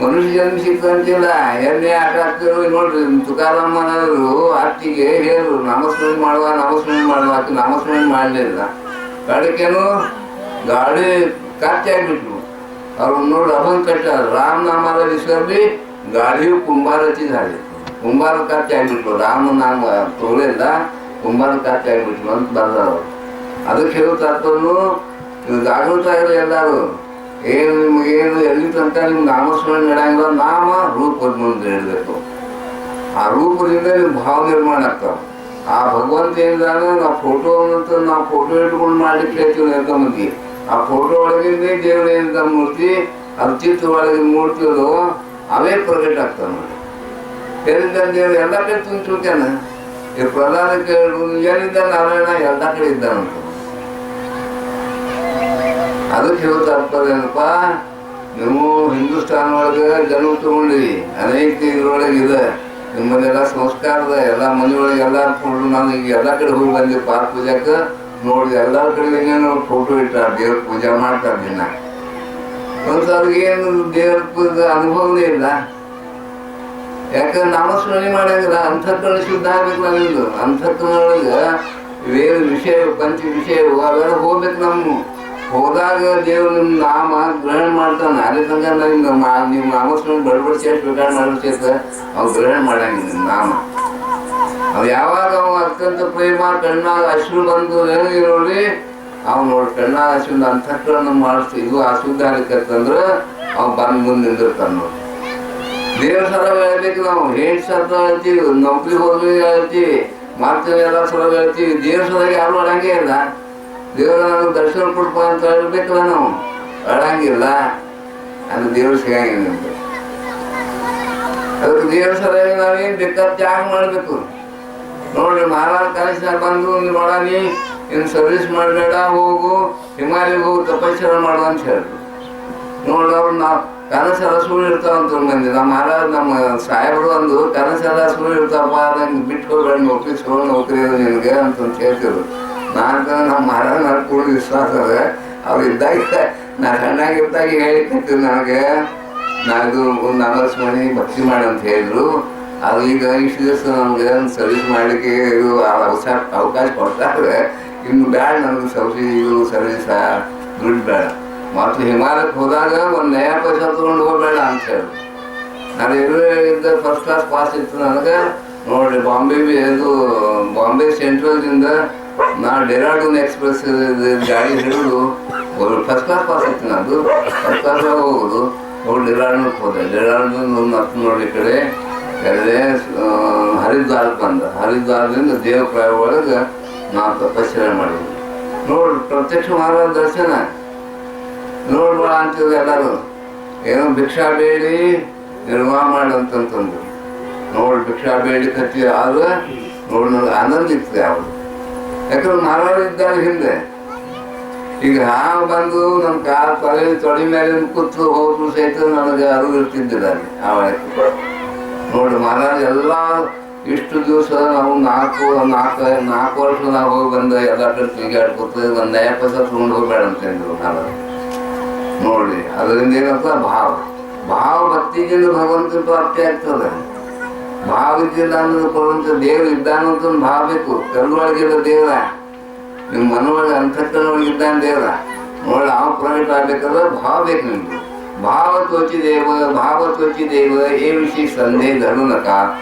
ಮನುಷ್ಯ ಜನ್ಮ ಸಿಕ್ಕಂತಿಲ್ಲ. ಎಣ್ಣೆ ಆಟ ಆಗ್ತಿರೋ ನೋಡ್ರಿ. ತುಕಾರಾಮನವರು ಆಟಿಗೆ ಹೇಳು ನಾಮಸ್ಮರಣೆ ಮಾಡುವ ಆಕೆ ನಾಮಸ್ಮರಣೆ ಮಾಡಲಿಲ್ಲ. ಕಡೆಕೇನು ಗಾಡಿ ಕಾಚಿ ಆಗ್ಬಿಟ್ರು. ಅವ್ರು ನೋಡಿ ಅಭಂಗ ಕಟ್ಟಾರ. ರಾಮ್ ನಾಮದ ವಿಶ್ವಲ್ಲಿ ಗಾಡಿಯು ಕುಂಬಾರ ಹಚ್ಚಿದಾಳೆ. ಕುಂಬಾರ ಕಾಚಿ ಆಗ್ಬಿಟ್ರು. ರಾಮ ನಾಮ ತೋಳಿಲ್ಲ, ಕುಂಬಾರ ಕಾಚಿ ಆಗ್ಬಿಟ್ರು ಅಂತ ಬರ್ದವ್ರು. ಅದಕ್ಕೆ ಹೇಳ್ತಾನು ಜಾಗೃತ ಇರೋ ಎಲ್ಲಾರು. ಏನು ನಿಮಗೇನು ಎಲ್ಲಿ ತನಕ ನಿಮ್ಗೆ ನಾಮಸ್ಮರಣೆ ನಡೆಯಂಗಿಲ್ಲ. ನಾಮ ರೂಪದ ಮುಂದೆ ಹೇಳಬೇಕು. ಆ ರೂಪದಿಂದ ನಿಮ್ಗೆ ಭಾವ ನಿರ್ಮಾಣ ಆಗ್ತಾವ. ಆ ಭಗವಂತ ಏನಿದಾನ ನಾವು ಫೋಟೋ ಅಂತ ನಾವು ಫೋಟೋ ಇಟ್ಕೊಂಡು ಮಾಡ್ಲಿಕ್ಕೆ ಹೇಳ್ತೀವಿ ಅಂತ ಮಂದಿ. ಆ ಫೋಟೋ ಒಳಗಿಂದ ದೇವ್ರ ಏನಿದ ಮೂರ್ತಿ, ಅದು ಚಿತ್ರ ಒಳಗಿನ ಮೂರ್ತಿ ಅದು ಅವೇ ಪ್ರಗಟ ಆಗ್ತಾವ ನೋಡಿ. ಏನಿದ್ದ ದೇವ್ರು ಎಲ್ಲ ಕಡೆ ತುಂಬಿಸ್ಬಿಡ್ತಾನ. ಈ ಪ್ರಧಾನ ಕೇಳು ಏನಿದ್ದ ನಾರಾಯಣ ಎಲ್ಲ ಕಡೆ ಇದ್ದಾನಂತ. ಅದಕ್ಕೆ ಹೇಳ್ತಾರೇನಪ್ಪ, ನೀವು ಹಿಂದೂಸ್ತಾನ ಒಳಗೆ ಜನ್ಮ ತಗೊಂಡಿರಿ, ಅನೇಕ ಇದ್ರೊಳಗಿದೆ. ನಿಮ್ಮಲ್ಲೆಲ್ಲ ಸಂಸ್ಕಾರದ ಎಲ್ಲ ಮನೆಯೊಳಗೆ ಎಲ್ಲಾರು ಫೋಟೋ. ನಾನು ಈಗ ಎಲ್ಲ ಕಡೆ ಹೋಗಿ ಬಂದೆ ಪಾರ್ಕ್ ಪೂಜಾಕ್ಕೆ ನೋಡಿ. ಎಲ್ಲರ ಕಡೆ ಏನೋ ಫೋಟೋ ಇಟ್ಟಾರ. ದೇವ್ರ ಪೂಜೆ ಮಾಡ್ತಾರೆ ದಿನ. ಒಂದ್ಸರ್ಗೆ ಏನು ದೇವ್ರ ಪೂಜೆ ಅನುಭವನೇ ಇಲ್ಲ. ಯಾಕಂದ್ರೆ ನಾಮಸ್ಮರಣೆ ಮಾಡಂಗಿಲ್ಲ. ಅಂತಃಕರಣ ಶುದ್ಧ ಆಗ್ಬೇಕು ನಮ್ದು. ಅಂತಃಕರಣೊಳಗೆ ಇವೇನು ವಿಷಯ ಪಂಚ ವಿಷಯ ಅವೆಲ್ಲ ಹೋಗ್ಬೇಕು. ನಮ್ಮ ಹೋದಾಗ ದೇವ್ರು ನಿಮ್ಮ ನಾಮ ಗ್ರಹಣ ಮಾಡ್ತಾನೆ. ಅದೇ ತನಕ ನೀವು ನಾಮಸ್ಮರಣೆ ಬಡಬಡಿಸಿ ಎಷ್ಟು ಬೇಕಾದ್ರೆ ಮಾಡಿರ್ತೈತ ಅವ್ನು ಗ್ರಹಣ ಮಾಡಂಗಿಲ್ಲ ನಿಮ್ಮ ನಾಮ. ಅವ್ ಯಾವಾಗ ಅವ ಅತ್ಯಂತ ಪ್ರೇಮ ಕಣ್ಣಾಗ ಅಶ್ರು ಬಂದು ನೋಡಿ, ಅವ್ ನೋಡಿ ಕಣ್ಣಾಗ ಅಶ್ರಿಂದ ಅಂತಃಕರಣ ಮಾಡಿಸ್ತೀವಿ. ಇದು ಅಶುದ್ಧ ಆಗ್ಲಿಕ್ಕಂದ್ರೆ ಅವ್ ಬಂದು ಮುಂದೆ ನಿಂದಿರ್ತಾನೆ ನೋಡಿ. ದೇವ್ರ ಸಲ ಹೇಳ್ಬೇಕು. ನಾವು ಹೇಟ್ ಸಲ ಹೇಳ್ತೀವಿ, ನೌಕರಿ ಹೋಗಿ ಹೇಳ್ತೀವಿ, ಮತ್ತೆ ಎಲ್ಲ ಸಲ ಹೇಳ್ತೀವಿ. ದೇವ್ರ ಸಲ ಯಾರು ಅಡಂಗೇ ಇಲ್ಲ. ದೇವರ ದರ್ಶನ ಕೊಡ್ಪ ಅಂತ ಹೇಳ್ಬೇಕಲ್ಲ ನಾವು. ಅಡಂಗಿಲ್ಲ. ಅದು ದೇವ್ರು ಸಿಗಂಗಿಲ್ಲ ನಿಮ್ಗೆ. ಅದಕ್ಕೆ ದೇವ್ರ ಸಲುವಾಗಿ ನಾವೇನು ಬೇಕಾದ ತ್ಯಾಗ ಮಾಡಬೇಕು. ನೋಡ್ರಿ ಮಹಾರಾಜ್ ಕಾಲೇಜ್ನಾಗ ಬಂದು ನೀ ಇನ್ನು ಸರ್ವಿಸ್ ಮಾಡಬೇಡ, ಹೋಗು ಹಿಮಾಲಯಕ್ಕೆ ಹೋಗು ತಪಸ್ಸರ ಮಾಡು ಅಂತ ಹೇಳಿದ್ರು. ನೋಡ್ರಿ ಅವ್ರು ನಾವು ಕನಸೆಲ್ಲ ಸುಳ್ಳು ಇರ್ತಾವಂತ ಮಂದಿ. ನಮ್ಮ ಮಹಾರಾಜ್ ನಮ್ಮ ಸಾಹೇಬರು ಒಂದು ಕನಸೆಲ್ಲ ಸುಳ್ಳು ಇರ್ತಾವಪ್ಪ, ನಂಗೆ ಬಿಟ್ಕೊಳ್ಬೇಡ, ನೌಕರಿ ನಿನಗೆ ಅಂತಂತ ಹೇಳ್ತಿದ್ರು. ನಾನು ನಮ್ಮ ಮಹಾರಾಜ್ ನನಗೆ ಕೂಡ ವಿಶ್ವಾಸ ಅದ. ಅವ್ರು ಇದ್ದಾಗ ನಾ ಸಣ್ಣಾಗಿದ್ದಾಗ ಹೇಳಿಕತ್ತೀವಿ ನನಗೆ ನಾದು ಒಂದು 40 ಮನೆ ಭಕ್ತಿ ಮಾಡಿ ಅಂತ ಹೇಳಿದ್ರು. ಅದು ಈಗ ಇಷ್ಟು ದಿವಸ ನಮ್ಗೆ ಸರ್ವಿಸ್ ಮಾಡಲಿಕ್ಕೆ ಇದು ಅವಕಾಶ ಕೊಡ್ತಾರೆ. ಇನ್ನು ಬೇಡ ನನಗೆ ಸರ್ವಿಸ ದುಡ್ಡು ಬೇಡ. ಮತ್ತು ಹಿಮಾಲಯಕ್ಕೆ ಹೋದಾಗ ಒಂದು ನಯ ಪೈಸಾ ತೊಗೊಂಡು ಹೋಗಬೇಡ ಅಂತ ಹೇಳಿ ನಾನು ಇದ್ದ ಫಸ್ಟ್ ಕ್ಲಾಸ್ ಪಾಸ್ ಇತ್ತು ನನಗೆ. ನೋಡ್ರಿ ಬಾಂಬೆ ಸೆಂಟ್ರಲ್ದಿಂದ ನಾ ಡೆರಾಡೂನ್ ಎಕ್ಸ್ಪ್ರೆಸ್ ಗಾಡಿ ಹಿಡಿದು ಫಸ್ಟ್ ಕ್ಲಾಸ್ ಪಾಸ್ ಇತ್ತು. ನಾನು ಫಸ್ಟ್ ಕ್ಲಾಸ್ ಹೋಗೋದು ಹೋಗಿ ಡೆರಾಡೂನ್ಗೆ ಹೋದೆ. ಡೆರಾಡೂನ್ ಮತ್ತೆ ನೋಡಿ ಈ ಕಡೆ ಎರಡೇ ಹರಿದ್ವಾರಕ್ಕೆ ಬಂದ. ಹರಿದ್ವಾರದಿಂದ ದೇವಪ್ರಾಯ ಒಳಗೆ ನಾವು ತಪಸ್ಸರೆ ಮಾಡಿದ್ವಿ. ನೋಡ್ರಿ ಪ್ರತ್ಯಕ್ಷ ಮಹಾರಾಜ ದರ್ಶನ ನೋಡ್ಬೇಡ ಅಂತಿದ್ರು ಎಲ್ಲರೂ. ಏನೋ ಭಿಕ್ಷಾ ಬೇಡಿ ನಿರ್ವಾಹ ಮಾಡಂತಂತಂದ್ರು. ನೋಡಿ ಭಿಕ್ಷಾ ಬೇಡಿ ಕತ್ತಿ ಆದ್ರೆ ನೋಡಿ ನನಗೆ ಆನಂದ ಇತ್ತು ಯಾವುದು. ಯಾಕಂದ್ರೆ ಮಹಾರಾಜ ಇದ್ದಾಗ ಹಿಂದೆ ಈಗ ಹಾವು ಬಂದು ನಮ್ಮ ಕಾಲು ತೊಡೆ ಮೇಲೆ ಕೂತು ಹೋದ್ರು ಸಹಿತ ನನಗೆ ಅರಿವು ಇರ್ತಿದ್ದಿಲ್ಲ ಅಲ್ಲಿ ಆ ವಯಸ್ಸು. ನೋಡಿ ಮಹಾರಾಜ್ ಎಲ್ಲ ಇಷ್ಟು ದಿವಸ ನಾವು ನಾಲ್ಕು ವರ್ಷ ನಾವು ಹೋಗಿ ಬಂದ ಎಲ್ಲ ಕಡೆ ತಿರುಗಾಡ್ಕೊತ ಒಂದು 50 ಪೈಸಾ ತೊಗೊಂಡು ಹೋಗ್ಬೇಡ ಅಂತಂದ್ರು ಮಹಾರಾಜ್. ನೋಡಿ ಅದರಿಂದ ಏನಂತ ಭಾವ ಭಕ್ತಿಗಿಂತ ಭಗವಂತನ ಪ್ರಾಪ್ತಿ ಆಗ್ತದೆ. ಭಾವ ಇದ್ದಿಲ್ಲ ಅನ್ನೋದು ಕೊಡುವಂತ ದೇವ್ರು ಇದ್ದಾನಂತ ಒಂದು ಭಾವ ಬೇಕು. ಕಲ್ಲೊಳಗಿಲ್ಲ ದೇವ್ರ, ನಿಮ್ಮ ಮನೊಳಗೆ ಅಂತಃಕರಣೊಳಗಿದ್ದಾನೆ ದೇವ್ರ. ನೋಡಿ ನಾವು ಪ್ರವೇಶ ಆಗ್ಬೇಕಾದ್ರೆ ಭಾವ ಬೇಕು ನಿಮ್ಗೆ. ಭಾವ ತ್ವಚಿ ದೇವ ಏ ವಿಷಯ ಸಂದೇಹ ಧರುನಕ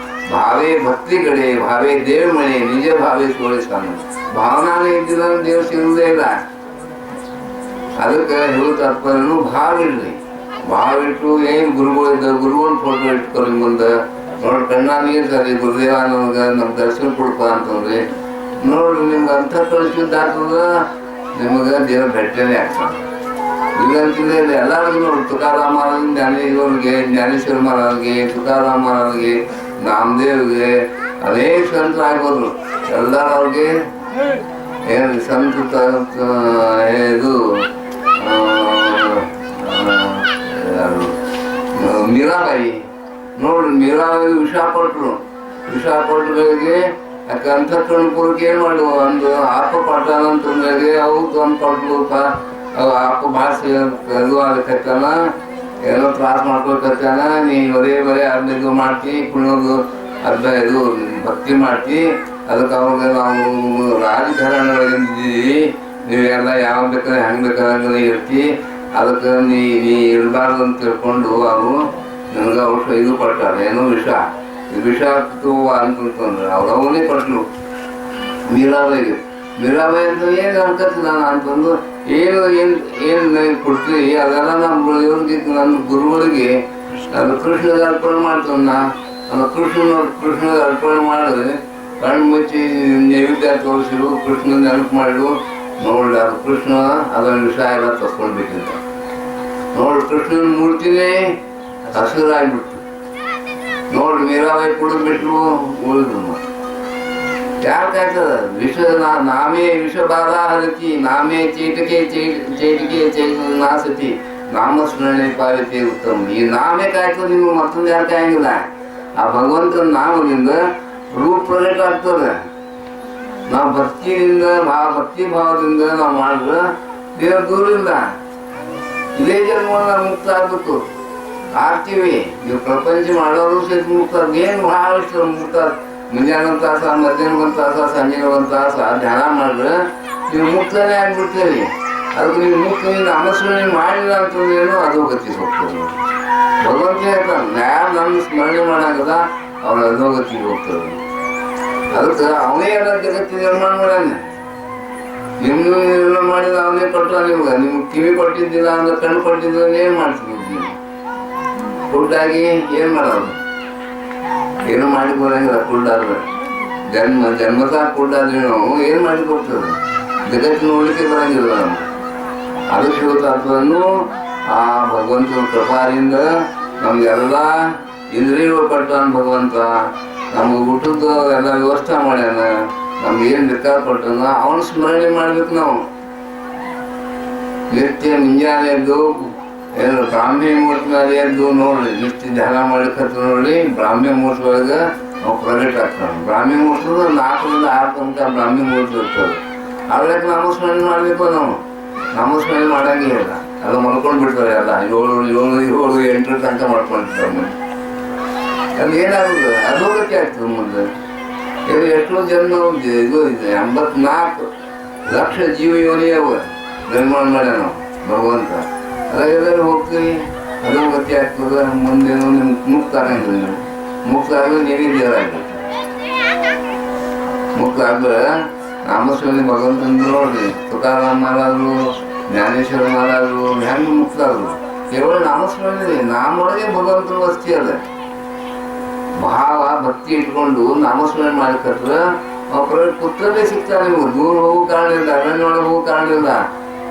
ಭಾವೇ ಭಕ್ತಿಗಡೆ ಭಾವೇ ದೇವಮಣೆ ನಿಜ ಭಾವೇ ಸೋಳಿಸ್ತಾನೆ. ಭಾವನಾನೇ ಇದ್ದಿಲ್ಲ ದೇವ್ರು ಸಿಗುವುದೇ ಇಲ್ಲ. ಅದಕ್ಕೆ ಹೇಳು ತಾತ್ಪರ್ಯನು ಭಾವ ಇಡ್ರಿ. ಭಾವ ಇಟ್ಟು ಏನು ಗುರುಗಳಿದ್ದ ಗುರುವನ್ ಫೋಟೋ ಇಟ್ಕೊಳ್ಳಿ ಮುಂದೆ. ನೋಡಿ ಕಣ್ಣಾನಿಗೆ ಸರಿ ಗುರುದೇವ ನಮ್ಗೆ ನಮ್ಗೆ ದರ್ಶನ ಕೊಡ್ಪ ಅಂತಂದ್ರಿ. ನೋಡ್ರಿ ನಿಮ್ಗೆ ಅಂಥ ಕಳಿಸಿದ್ದ ಆಗ್ತದ, ನಿಮಗೆ ದೇವ್ರ ಭೇಟನೇ ಆಗ್ತದೆ. ಇಲ್ಲಂತಿಲ್ಲ ಎಲ್ಲರಿಗೂ ನೋಡಿ ತುಕಾರಾಮ ಮಹಾರಾಜ್ ಜ್ಞಾನೇಶ್ವರ ಮಹಾರಾಜ್ಗೆ, ತುಕಾರಾಮ ಮಹಾರಾಜ್ಗೆ, ನಾಮದೇವ್ಗೆ ಅನೇಕ ಸಂತರು ಆಗ್ಬೋದು. ಎಲ್ಲರೂ ಅವ್ರಿಗೆ ಏನು ಸಂತ ಇದು ಮೀರಾಬಾಯಿ ನೋಡ್ರಿ, ಮೀರಾಬಾಯಿ ವಿಷಾಪಟ್ರಿಗೆ ಯಾಕೆ ಅಂತಃಕರಣಪುರಕ್ಕೆ ಏನು ಮಾಡುವ ಒಂದು ಆಪ ಪಟ್ಟಾನ ಅಂತಂದ್ರೆ ಅವು ಒಂದು ಕೊಟ್ಲುಪ್ಪ ಅವು ಆಪ ಭಾಷೆ ಇದು ಆಗತ್ತನ ಏನೋ ತ್ರಾಸ ಮಾಡ್ಕೊಳ್ಕತ್ತಾನ. ನೀ ಬರೇ ಅರ್ಧ ಮಾಡ್ತಿ ಕುಣಿಯೋದು ಅರ್ಧ ಇದು ಭಕ್ತಿ ಮಾಡ್ತಿ. ಅದಕ್ಕೆ ಅವಾಗ ನಾವು ರಾಜಕಾರಣಿದ್ದೀವಿ, ನೀವೆಲ್ಲ ಯಾವ ಬೇಕಾದ್ರೆ ಹೆಂಗೆ ಬೇಕಾದ್ರೆ ಇರ್ತಿ. ಅದಕ್ಕೆ ನೀ ಇರಬಾರ್ದು ಅಂತ ತಿಳ್ಕೊಂಡು ಅವು ನನಗೆ ಔಷಧ ಇದು ಕೊಟ್ಟಾರೆ. ಏನೋ ವಿಷ ಆಗ್ತವ ಅಂತಂತಂದ್ರೆ ಅವ್ರು ಅವನೇ ಕೊಟ್ಟರು ಮೀರಾಬಾಯಿಗೆ. ಮೀರಾಬಾಯಿ ಅಂತ ಏನು ಅನ್ಕತ್ತಿ ನಾನು ಅಂತಂದು ಏನು ಕೊಡ್ತೀವಿ ಅದೆಲ್ಲ ನಮ್ಮ ಇವ್ರಿಗೆ ನನ್ನ ಗುರುಗಳಿಗೆ ನಾನು ಕೃಷ್ಣದ ಅರ್ಪಣೆ ಮಾಡ್ತಾನೆ. ನನ್ನ ಕೃಷ್ಣದ ಅರ್ಪಣೆ ಮಾಡಿದ್ರೆ ಕಣ್ಣು ಮುಚ್ಚಿ ನೈವೇದ್ಯ ತೋರಿಸಿರು, ಕೃಷ್ಣನ ನೆನಪು ಮಾಡಿರು. ನೋಡಿ ಅದು ಕೃಷ್ಣ ಅದನ್ನು ವಿಷ ಎಲ್ಲ ತಸ್ಕೊಂಡ್ಬೇಕಿಂತ ನೋಡಿ ಕೃಷ್ಣನ ಮೂರ್ತಿನೇ ಹಸಿರಾಗ್ಬಿಟ್ಟು. ನೋಡಿ ಮೀರಾಬಾಯಿ ಕುಡಿದ್ಬಿಟ್ರು, ಉಳಿದ್ರು. ಯಾಕಾಗ್ತದ ವಿಷ ನಾಮೇ ವಿಷಬಾಧ ಹರತಿ ನಾಮೇ ಚೇಟಿಕೆ ನಾಸತಿ ನಾಮಸ್ಮರಣೆ ಪಾಲಿಕೆ ಉತ್ತಮ. ಈ ನಾಮೇ ಕಾಯ್ತದೆ, ನಿಮ್ಗೆ ಮತ್ತೊಂದು ಯಾಕೆ ಕಾಯಂಗಿಲ್ಲ. ಆ ಭಗವಂತನ ನಾಮದಿಂದ ರೂಪ ಪ್ರಕಟ ಆಗ್ತದೆ. ನಾವು ಭಕ್ತಿಯಿಂದ ಭಕ್ತಿ ಭಾವದಿಂದ ನಾವು ಮಾಡಿದ್ರೆ ದೇವ್ರ ದೂರ ಇಲ್ಲ. ಇದೇ ಜನ್ಮ ನಾವು ಮುಕ್ತ ಆಗ್ಬೇಕು ಆಗ್ತೀವಿ. ನೀವು ಪ್ರಪಂಚ ಮಾಡೋರು ಸಹಿತ ಮುಕ್ತ. ಏನು ಬಹಳಷ್ಟು ಮುಕ್ತ. ಮುಂಜಾನೆ ಒಂದು ತಾಸ, ಮಧ್ಯಾಹ್ನ ಒಂದು ತಾಸ, ಸಂಜೆ ಒಂದು ತಾಸ ಧ್ಯಾನ ಮಾಡಿದ್ರೆ ನೀವು ಮುಕ್ತನೇ ಆಗ್ಬಿಡ್ತೀರಿ. ಅದಕ್ಕೆ ನೀವು ಮುಕ್ತ ನಾಮಸ್ಮರಣೆ ಮಾಡಿಲ್ಲ ಅಂತಂದೇನು ಅದು ಗತಿ ಹೋಗ್ತದೆ. ಭಗವಂತ ಹೇಳ್ತಾನೆ ಯಾರು ನನ್ನ ಸ್ಮರಣೆ ಮಾಡಾಗದ ಅವ್ರು ಅಧೋಗತಿಗೆ ಹೋಗ್ತದೆ. ಅದಕ್ಕೆ ಅವನೇ ಎಲ್ಲ ಜಗತ್ತಿನ ನಿರ್ಮಾಣ ಮಾಡ್ಯಾನೆ. ನಿಮ್ಗೆ ನಿರ್ಮಾಣ ಮಾಡಿದ ಅವನೇ ಕೊಟ್ಟ. ನಿಮ್ಗೆ ಕಿವಿ ಕೊಟ್ಟಿದ್ದಿಲ್ಲ ಅಂದ್ರೆ ಕಣ್ಣು ಕೊಟ್ಟಿದ್ದಿಲ್ಲ ಏನು ಮಾಡ್ತೀವಿ? ನೀವು ಫುಡ್ಡಾಗಿ ಏನು ಮಾಡೋದು? ಏನು ಮಾಡಿ ಬರಂಗಿಲ್ಲ. ಫುಡ್ಡಾದ್ರೆ ಜನ್ಮದ ಫುಡ್ಡಾದ್ರೆ ನಾವು ಏನು ಮಾಡಿ ಕೊಡ್ತದೆ? ಜಗತ್ತಿನ ನೋಡ್ಲಿಕ್ಕೆ ಬರಂಗಿಲ್ಲ ನಮ್ಗೆ. ಅದಕ್ಕೆ ಇವತ್ತು ಆ ಭಗವಂತನ ಕೃಪಾದಿಂದ ನಮ್ಗೆಲ್ಲ ಇಂದ್ರಿಯಗಳು ಕೊಟ್ಟಾನ ಭಗವಂತ, ನಮ್ಗೆ ಊಟದ ಎಲ್ಲ ವ್ಯವಸ್ಥೆ ಮಾಡ್ಯಾನ, ನಮ್ಗೆ ಏನು ಬೇಕಾದ ಕೊಟ್ಟಾನ, ಅವನ ಸ್ಮರಣೆ ಮಾಡ್ಬೇಕು ನಾವು. ನಿತ್ಯ ಮುಂಜಾನೆ ಎದ್ದು ಏನು ಬ್ರಾಹ್ಮಿ ಮುಹೂರ್ತನಾಗ ಎದ್ದು ನೋಡ್ರಿ, ನಿತ್ಯ ಧ್ಯಾನ ಮಾಡ್ಲಿಕ್ಕೆ ನೋಡಿ, ಬ್ರಾಹ್ಮಿ ಮುಹೂರ್ತ ಒಳಗೆ ನಾವು ಪ್ರೊಜೆಕ್ಟ್ ಆಗ್ತಾನೆ. ಬ್ರಾಹ್ಮಿ ಮುಹೂರ್ತದ 4ರಿಂದ 6 ತನಕ ಬ್ರಾಹ್ಮಿ ಮುಹೂರ್ತ ಇರ್ತದೆ. ಅದ್ರಾಗ ನಾಮಸ್ಮರಣೆ ಮಾಡ್ಬೇಕು ನಾವು. ನಾಮಸ್ಮರಣೆ ಮಾಡಂಗೇ ಇಲ್ಲ, ಅದು ಮಲ್ಕೊಂಡು ಬಿಡ್ತಾರೆ ಎಲ್ಲ. 7, 8 ತನಕ ಮಾಡ್ಕೊಂಡಿರ್ತಾರೆ. ಅದು ಏನಾಗುದು, ಅಧೋಗತಿ ಆಗ್ತದೆ ಮುಂದೆ. ಇದು ಎಷ್ಟೋ ಜನ್ಮ ಇದು ಇದೆ, 84 ಲಕ್ಷ ಜೀವ ಯೋನಿಯವ ನಿರ್ಮಾಣ ಮಾಡ್ಯ ನಾವು ಭಗವಂತ. ಅದ್ರಾಗೆಲ್ಲರೂ ಹೋಗ್ತೀವಿ, ಅಧೋಗತಿ ಆಗ್ತದೆ. ಮುಂದೇನು ನಿಮ್ಗೆ ಮುಕ್ತ ಆಗಂಗಿಲ್ಲ. ನೀವು ಮುಕ್ತ ಆಗಲಿ ನೀವೇ ದೇವರಾಗ್ಬೇಕು. ಮುಕ್ತ ಆದ್ರೆ ನಾಮಸ್ವಾಮಿ ಭಗವಂತಂದು ನೋಡ್ರಿ, ತುಕಾರಾಮ್ ಮಹಾರಾಜರು, ಜ್ಞಾನೇಶ್ವರ ಮಹಾರಾಜರು ಹೆಂಗೆ ಮುಕ್ತ ಆದ್ರು. ಕೇವಲ ನಾಮಸ್ವಾಮಿ ನಾಮೊಳಗೆ ಭಗವಂತನ ವಸ್ತಿ ಅದ. ಭಾವ ಭಕ್ತಿ ಇಟ್ಕೊಂಡು ನಾಮಸ್ಮರಣೆ ಮಾಡ್ಕತ್ರ ಪುತ್ರನೇ ಸಿಗ್ತಾರೆ. ನಿಮ್ಗೆ ದೂರ ಹೋಗೋ ಕಾರಣ ಇಲ್ಲ, ಅರಣ್ಯ ಒಳಗೆ ಹೋಗೋ ಕಾರಣ ಇಲ್ಲ.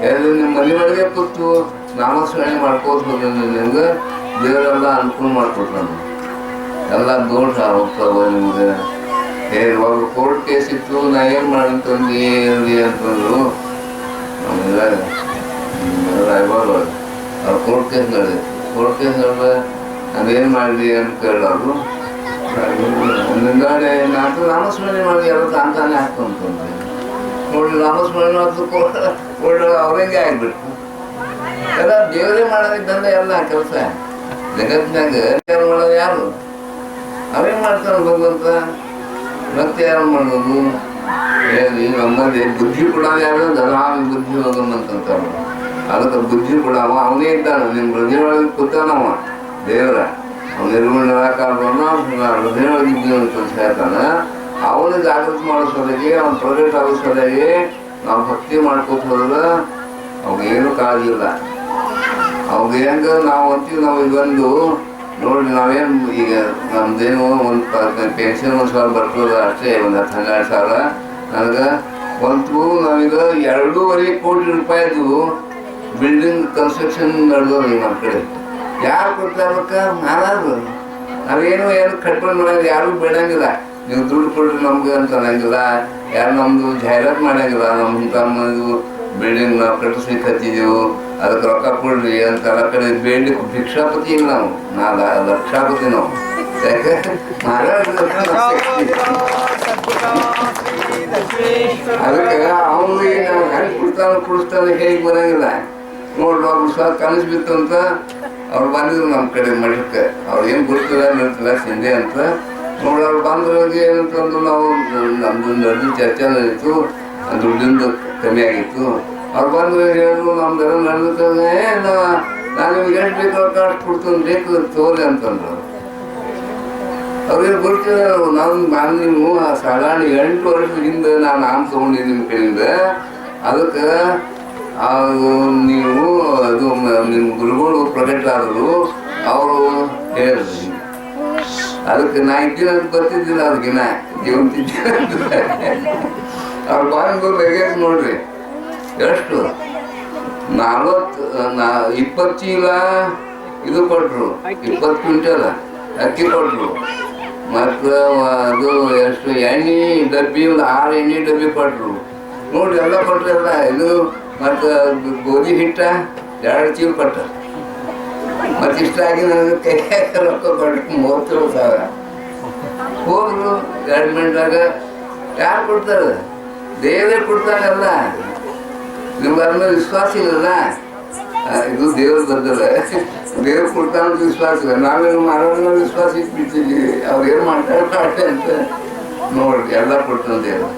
ಎಲ್ಲಿ ನಿಮ್ಮ ಮನೆಯೊಳಗೆ ಕೂತು ನಾಮಸ್ಮರಣೆ ಮಾಡ್ಕೋತ ಹೋದ್ರೆ ನಿಮ್ಗೆ ದೇವರೆಲ್ಲ ಅನುಕೂಲ ಮಾಡ್ಕೊಡ್ತಾನೆ. ಎಲ್ಲ ದೋಷ ಹೋಗ್ತಾವ ನಿಮ್ಗೆ. ಒಬ್ರು ಕೋರ್ಟ್ ಕೇಸ್ ಇತ್ತು, ನಾ ಏನು ಮಾಡಂತಂದು ಏನ್ರಿ ಅಂತಂದ್ರು. ನಮ್ಮೆಲ್ಲ ರಾಯಬಾರ್ ಅವ್ರು ಕೋರ್ಟ್ ಕೇಸ್ ನಡೆದಿತ್ತು. ಕೋರ್ಟ್ ಕೇಸ್ ನಡೆದ ಅದೇನು ಮಾಡಲಿ ಅಂತ ಕೇಳೋರು. ಹಿಂದಾಡೆ ನಾನು ನಾಮಸ್ಮರಣೆ ಮಾಡಿ ಎಲ್ಲ ತಾನೇ ಹಾಕೊಂತಂದ್ರೆ ನೋಡಿ, ನಾಮಸ್ಮರಣೆ ಮಾಡಿದ್ರು ಕೋರ್ಟ್ ಅವ್ರಂಗೆ ಆಗ್ಬಿಟ್ಟು ಎಲ್ಲ ದೇವರೇ ಮಾಡೋದಿದ್ದಂದ್ರೆ ಎಲ್ಲ ಕೆಲಸ ಜಗತ್ತಿನಾಗ ಮಾಡೋದು ಯಾರು? ಅವೇ ಮಾಡ್ತಾನೆ ಭಗವಂತ. ಮತ್ತೆ ಯಾರು ಮಾಡೋದು? ಹೇಳಿ ನಮ್ಮಲ್ಲಿ ಬುದ್ಧಿ ಕೊಡೋದು ಯಾರು? ಧನಾಮಿ ಬುದ್ಧಿ ಹೋಗಂತಂತಾರ. ಅದಕ್ಕೆ ಬುದ್ಧಿ ಕೊಡವ ಅವನೇ ಇದ್ದಾನೆ. ನಿಮ್ಮ ಹೃದಯ ಒಳಗೆ ಕೂತಾನವ ದೇವರ. ಅವ್ನು ನಿರ್ಗುಣ ನಿರಾಕಾರವನ್ನು ಹೃದಯ ಒಳಗೆ ಇದ್ದೀವಿ ಅಂತ ಹೇಳ್ತಾನೆ. ಅವನು ಜಾಗೃತಿ ಮಾಡೋ ಸಲುವಾಗಿ, ಅವ್ನ ಪ್ರೊಜೆಕ್ಟ್ ಆಗೋ ಸಲುವಾಗಿ ನಾವು ಭಕ್ತಿ ಮಾಡ್ಕೋತ ಹೋದ್ರೆ ಅವಾಗೇನು ಕಾಳಜಿ ಇಲ್ಲ. ಅವಾಗ ಹೆಂಗೆ ನಾವು ಅಂತೀವಿ, ನಾವು ಇದೊಂದು ನೋಡಿ, ನಾವೇನು ಈಗ ನಮ್ದೇನು ಒಂದು ಪೆನ್ಷನ್ 1 ಸಾವಿರ ಬರ್ತದ ಅಷ್ಟೇ, ಒಂದು 10-12 ಸಾವಿರ. ನನಗೆ ಒಂದು ನಾವೀಗ 2.5 ಕೋಟಿ ರೂಪಾಯಿದು ಬಿಲ್ಡಿಂಗ್ ಕನ್ಸ್ಟ್ರಕ್ಷನ್ ನಡೆದೋದು ನಮ್ಮ ಕಡೆ. ಯಾರು ಕೊಡ್ತಾರಕ್ಕ? ನಾನಾದ್ರು ನಾವೇನು ಕಟ್ಕೊಂಡು ಮಾಡೋದು ಯಾರು ಬೇಡಂಗಿಲ್ಲ. ನೀವು ದುಡ್ಡು ಕೊಡ್ರಿ ನಮ್ಗೆ ಅಂತ ಅನ್ನಂಗಿಲ್ಲ. ಯಾರು ನಮ್ದು ಜಾಹೀರಾತು ಮಾಡಂಗಿಲ್ಲ. ನಮ್ಮದು ಬಿಲ್ಡಿಂಗ್ ನಾವು ಕಟ್ಟಿಸ್ಲಿಕ್ಕೆ ಹತ್ತಿದ್ದೆವು, ಅದಕ್ಕೆ ರೊಕ್ಕ ಕೊಡ್ರಿ ಅಂತ ಎಲ್ಲ ಕಡೆ ಬೇಡ್ಲಿಕ್ಕೆ ಭಿಕ್ಷಾಪತಿ ಇಲ್ಲ ನಾವು. ಲಕ್ಷಾಪತಿ ನಾವು. ಯಾಕೆ ಅದಕ್ಕೆ ಅವನಿಗೆ ನಾವು ಹೆಂಗೆ ಕುಡಿಸ್ತಾನೆ ಹೇಗೆ ಬರಂಗಿಲ್ಲ. ನೋಡ್ರಿ ಅವ್ರು ಸಹ ಕನಸ್ಬಿತ್ತು ಅಂತ ಅವ್ರು ಬಂದಿದ್ರು ನಮ್ಮ ಕಡೆ ಮಠಕ್ಕೆ. ಅವ್ರು ಏನು ಗೊತ್ತಿಲ್ಲ ನಿಲ್ತಿಲ್ಲ ಸಿಂಧೆ ಅಂತ. ನೋಡಿ ಅವ್ರು ಬಂದ್ರಿಗೆ ಏನಂತಂದು ನಾವು ನಮ್ದು ನಡೆದು ಚರ್ಚೆ ನಡೀತು. ದುಡ್ಡಿಂದು ಕಮ್ಮಿ ಆಗಿತ್ತು. ಅವ್ರು ಬಂದು ಹೇಳಿದ್ರು ನಮ್ದೆಲ್ಲ ನಡೆದ ನಾನು ನಿಮ್ಗೆ ಎಷ್ಟು ಬೇಕು ಅಷ್ಟು ಕೊಡ್ತೀನಿ, ಬೇಕು ತೋರಿ ಅಂತಂದ್ರು. ಅವ್ರಿಗೆ ಗೊತ್ತಿಲ್ಲ. ನಾನು ನೀವು ಸಾಧಾರಣ 8 ವರ್ಷದ ಹಿಂದೆ ನಾನು ತೊಗೊಂಡಿದ್ದೀನಿ ನಿಮ್ಮ ಕಡೆಯಿಂದ. ಅದಕ್ಕೆ ನೀವು ಅದು ನಿಮ್ಮ ಗುರುಗಳು ಪ್ರೊಜೆಕ್ಟ್ ಆದರು, ಅವರು ಹೇಳಿದ್ರು. ಅದಕ್ಕೆ ನಾ ಇದ್ದೀನಿ ಅಂತ ಬರ್ತಿದ್ದಿಲ್ಲ. ಅವ್ರಿಗಿನ ಜೀವಂತಿದ್ದೆ. ಅವ್ರು ಬಂದು ಬೇಗ ನೋಡ್ರಿ ಎಷ್ಟು 20 ಚೀಲ ಇದು ಕೊಟ್ರು, 20 ಕ್ವಿಂಟಲ್ ಅಕ್ಕಿ ಕೊಟ್ರು. ಮತ್ತು ಅದು ಎಷ್ಟು ಎಣ್ಣೆ ಡಬ್ಬಿ, ಒಂದು 6 ಎಣ್ಣೆ ಡಬ್ಬಿ ಕೊಟ್ರು. ನೋಡ್ರಿ ಎಲ್ಲ ಕೊಟ್ರಲ್ಲ. ಇದು ಮತ್ತು ಗೋಧಿ ಹಿಟ್ಟ 2 ಚೀಲ ಕೊಟ್ಟ. ಮತ್ತು ಇಷ್ಟಾಗಿ ನನಗೆ ಕೈ ರೊಕ್ಕ ಕೊಟ್ಟರು 30 ಸಾವಿರ. ಹೋದ್ರು 2 ಮಿನಿಟ್ನಾಗ. ಯಾರು ಕೊಡ್ತಾರೆ? ದೇವರೇ ಕೊಡ್ತಾನಲ್ಲ. ನಿಮ್ಗೆ ಅದ್ರ ಮೇಲೆ ವಿಶ್ವಾಸ ಇಲ್ಲಲ್ಲ. ಇದು ದೇವ್ರ ಬದ್ದಲ್ಲ. ದೇವ್ರು ಕೊಡ್ತಾನ ವಿಶ್ವಾಸ ಇಲ್ಲ. ನಾವೇನು ಮಾಡೋದ್ರ ವಿಶ್ವಾಸ ಇಟ್ಬಿಡ್ತೀವಿ. ಅವ್ರು ಏನು ಮಾಡ್ತಾರೆ ಅಂತ ನೋಡ್ರಿ, ಎಲ್ಲ ಕೊಡ್ತಾನೆ ದೇವ್ರು.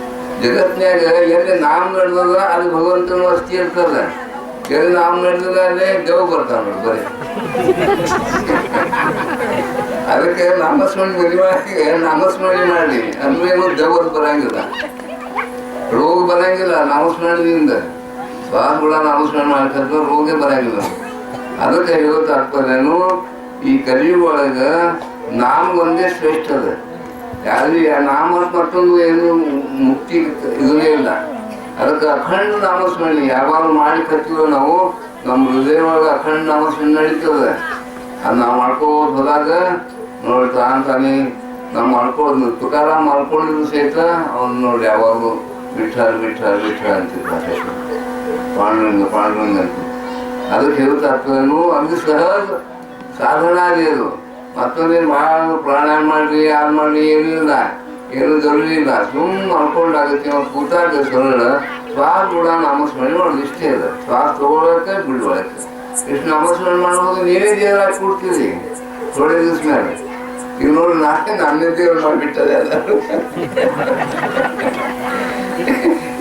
ಜಗತ್ತಿನಾಗ ಎಲ್ಲಿ ನಾಮ ನಡೆದಲ್ಲ ಅದು ಭಗವಂತನ ವಸ್ತಿ ಇರ್ತದ. ಎಲ್ಲಿ ನಾಮ ನಡೆದಿಲ್ಲ ಅಲ್ಲೇ ದೇವ್ ಬರ್ತಾನ ನೋಡಿ ಬರೀ. ಅದಕ್ಕೆ ನಾಮಸ್ಮರಣೆ ಮದುವೆ ನಾಮಸ್ಮರಣೆ ಮಾಡಲಿ ಅಂದ್ರೇನು ದೇವರು ಬರಂಗಿಲ್ಲ, ರೋಗ ಬರಂಗಿಲ್ಲ. ನಾಮಸ್ಮರಣೆಯಿಂದ ಶ್ವಾಸಗಳ ನಾಮಸ್ಮರಣೆ ಮಾಡ್ತಾರೆ, ರೋಗ ಬರಂಗಿಲ್ಲ. ಅದಕ್ಕೆ ಹೇಳೋ ತಾತ್ಪರ್ಯನು ಈ ಕಲಿಯುಗ ಒಳಗೆ ನಾಮ ಒಂದೇ ಶ್ರೇಷ್ಠ ಅದ. ಯಾರು ನಾಮ ಮತ್ತೊಂದು ಏನು ಮುಕ್ತಿ ಇದನ್ನೇ ಇಲ್ಲ. ಅದಕ್ಕೆ ಅಖಂಡ ನಾಮಸ್ಮರಣೆ ಯಾವಾಗ ಮಾಡಿ ಕರ್ತೀವೋ ನಾವು ನಮ್ಮ ಹೃದಯ ಒಳಗೆ ಅಖಂಡ ನಾಮಸ್ಮರಣೆ ನಡೀತದೆ. ಅದು ನಾವು ಮಾಡ್ಕೋಬೋದು ಹೋದಾಗ ನೋಡಿ ತಾನೇ ನಾವು ಮಾಡ್ಕೋದು. ತುಕಾರಾಮ್ ಮಾಡ್ಕೊಂಡಿದ್ರು ಸಹಿತ ಅವ್ನು ನೋಡಿ ಯಾವಾಗಲೂ ವಿಠಲ್ ವಿಠಲ್ ವಿಠಲ್ ಅಂತಿದ್ದಾರೆ, ಪಾಂಡುರಂಗ ಪಾಂಡುರಂಗ ಅಂತ. ಅದಕ್ಕೆ ಹೇಳ್ತಾರೇನು ಅದು ಸಹಜ ಸಾಧನ ರೀ ಅದು. ಮತ್ತೊಂದೇನು ಭಾಳ ಪ್ರಾಣಾಯಾಮ ಮಾಡ್ರಿ ಯಾರು ಮಾಡಲಿ ಏನೂ ಇಲ್ಲ, ಏನು ಜರುರಿ ಇಲ್ಲ. ಸುಮ್ಮನೆ ಮಾಡ್ಕೊಂಡಾಗತ್ತೆ ಅವ್ರು ಕೂತಾಗ ಸರಳ ಶ್ವಾಸ ಕೂಡ ನಾಮಸ್ಮರಣೆ ಮಾಡೋದು ಇಷ್ಟೇ ಅದ. ಶ್ವಾಸ ತಗೊಳಕ್ಕೆ ಬಿಡ್ಕೊಳಕ್ಕೆ ಎಷ್ಟು ನಾಮಸ್ಮರಣೆ ಮಾಡ್ಬೋದು. ನೀವೇ ದೇವ್ರ ಹಾಕಿ ಕೊಡ್ತೀರಿ ಥೋಡೆ ದಿವ್ಸ ಮೇಲೆ. ಈಗ ನೋಡಿ ನನ್ನೇ ದೇವ್ರು ಮಾಡಿಬಿಟ್ಟದೆ ಅಲ್ಲ.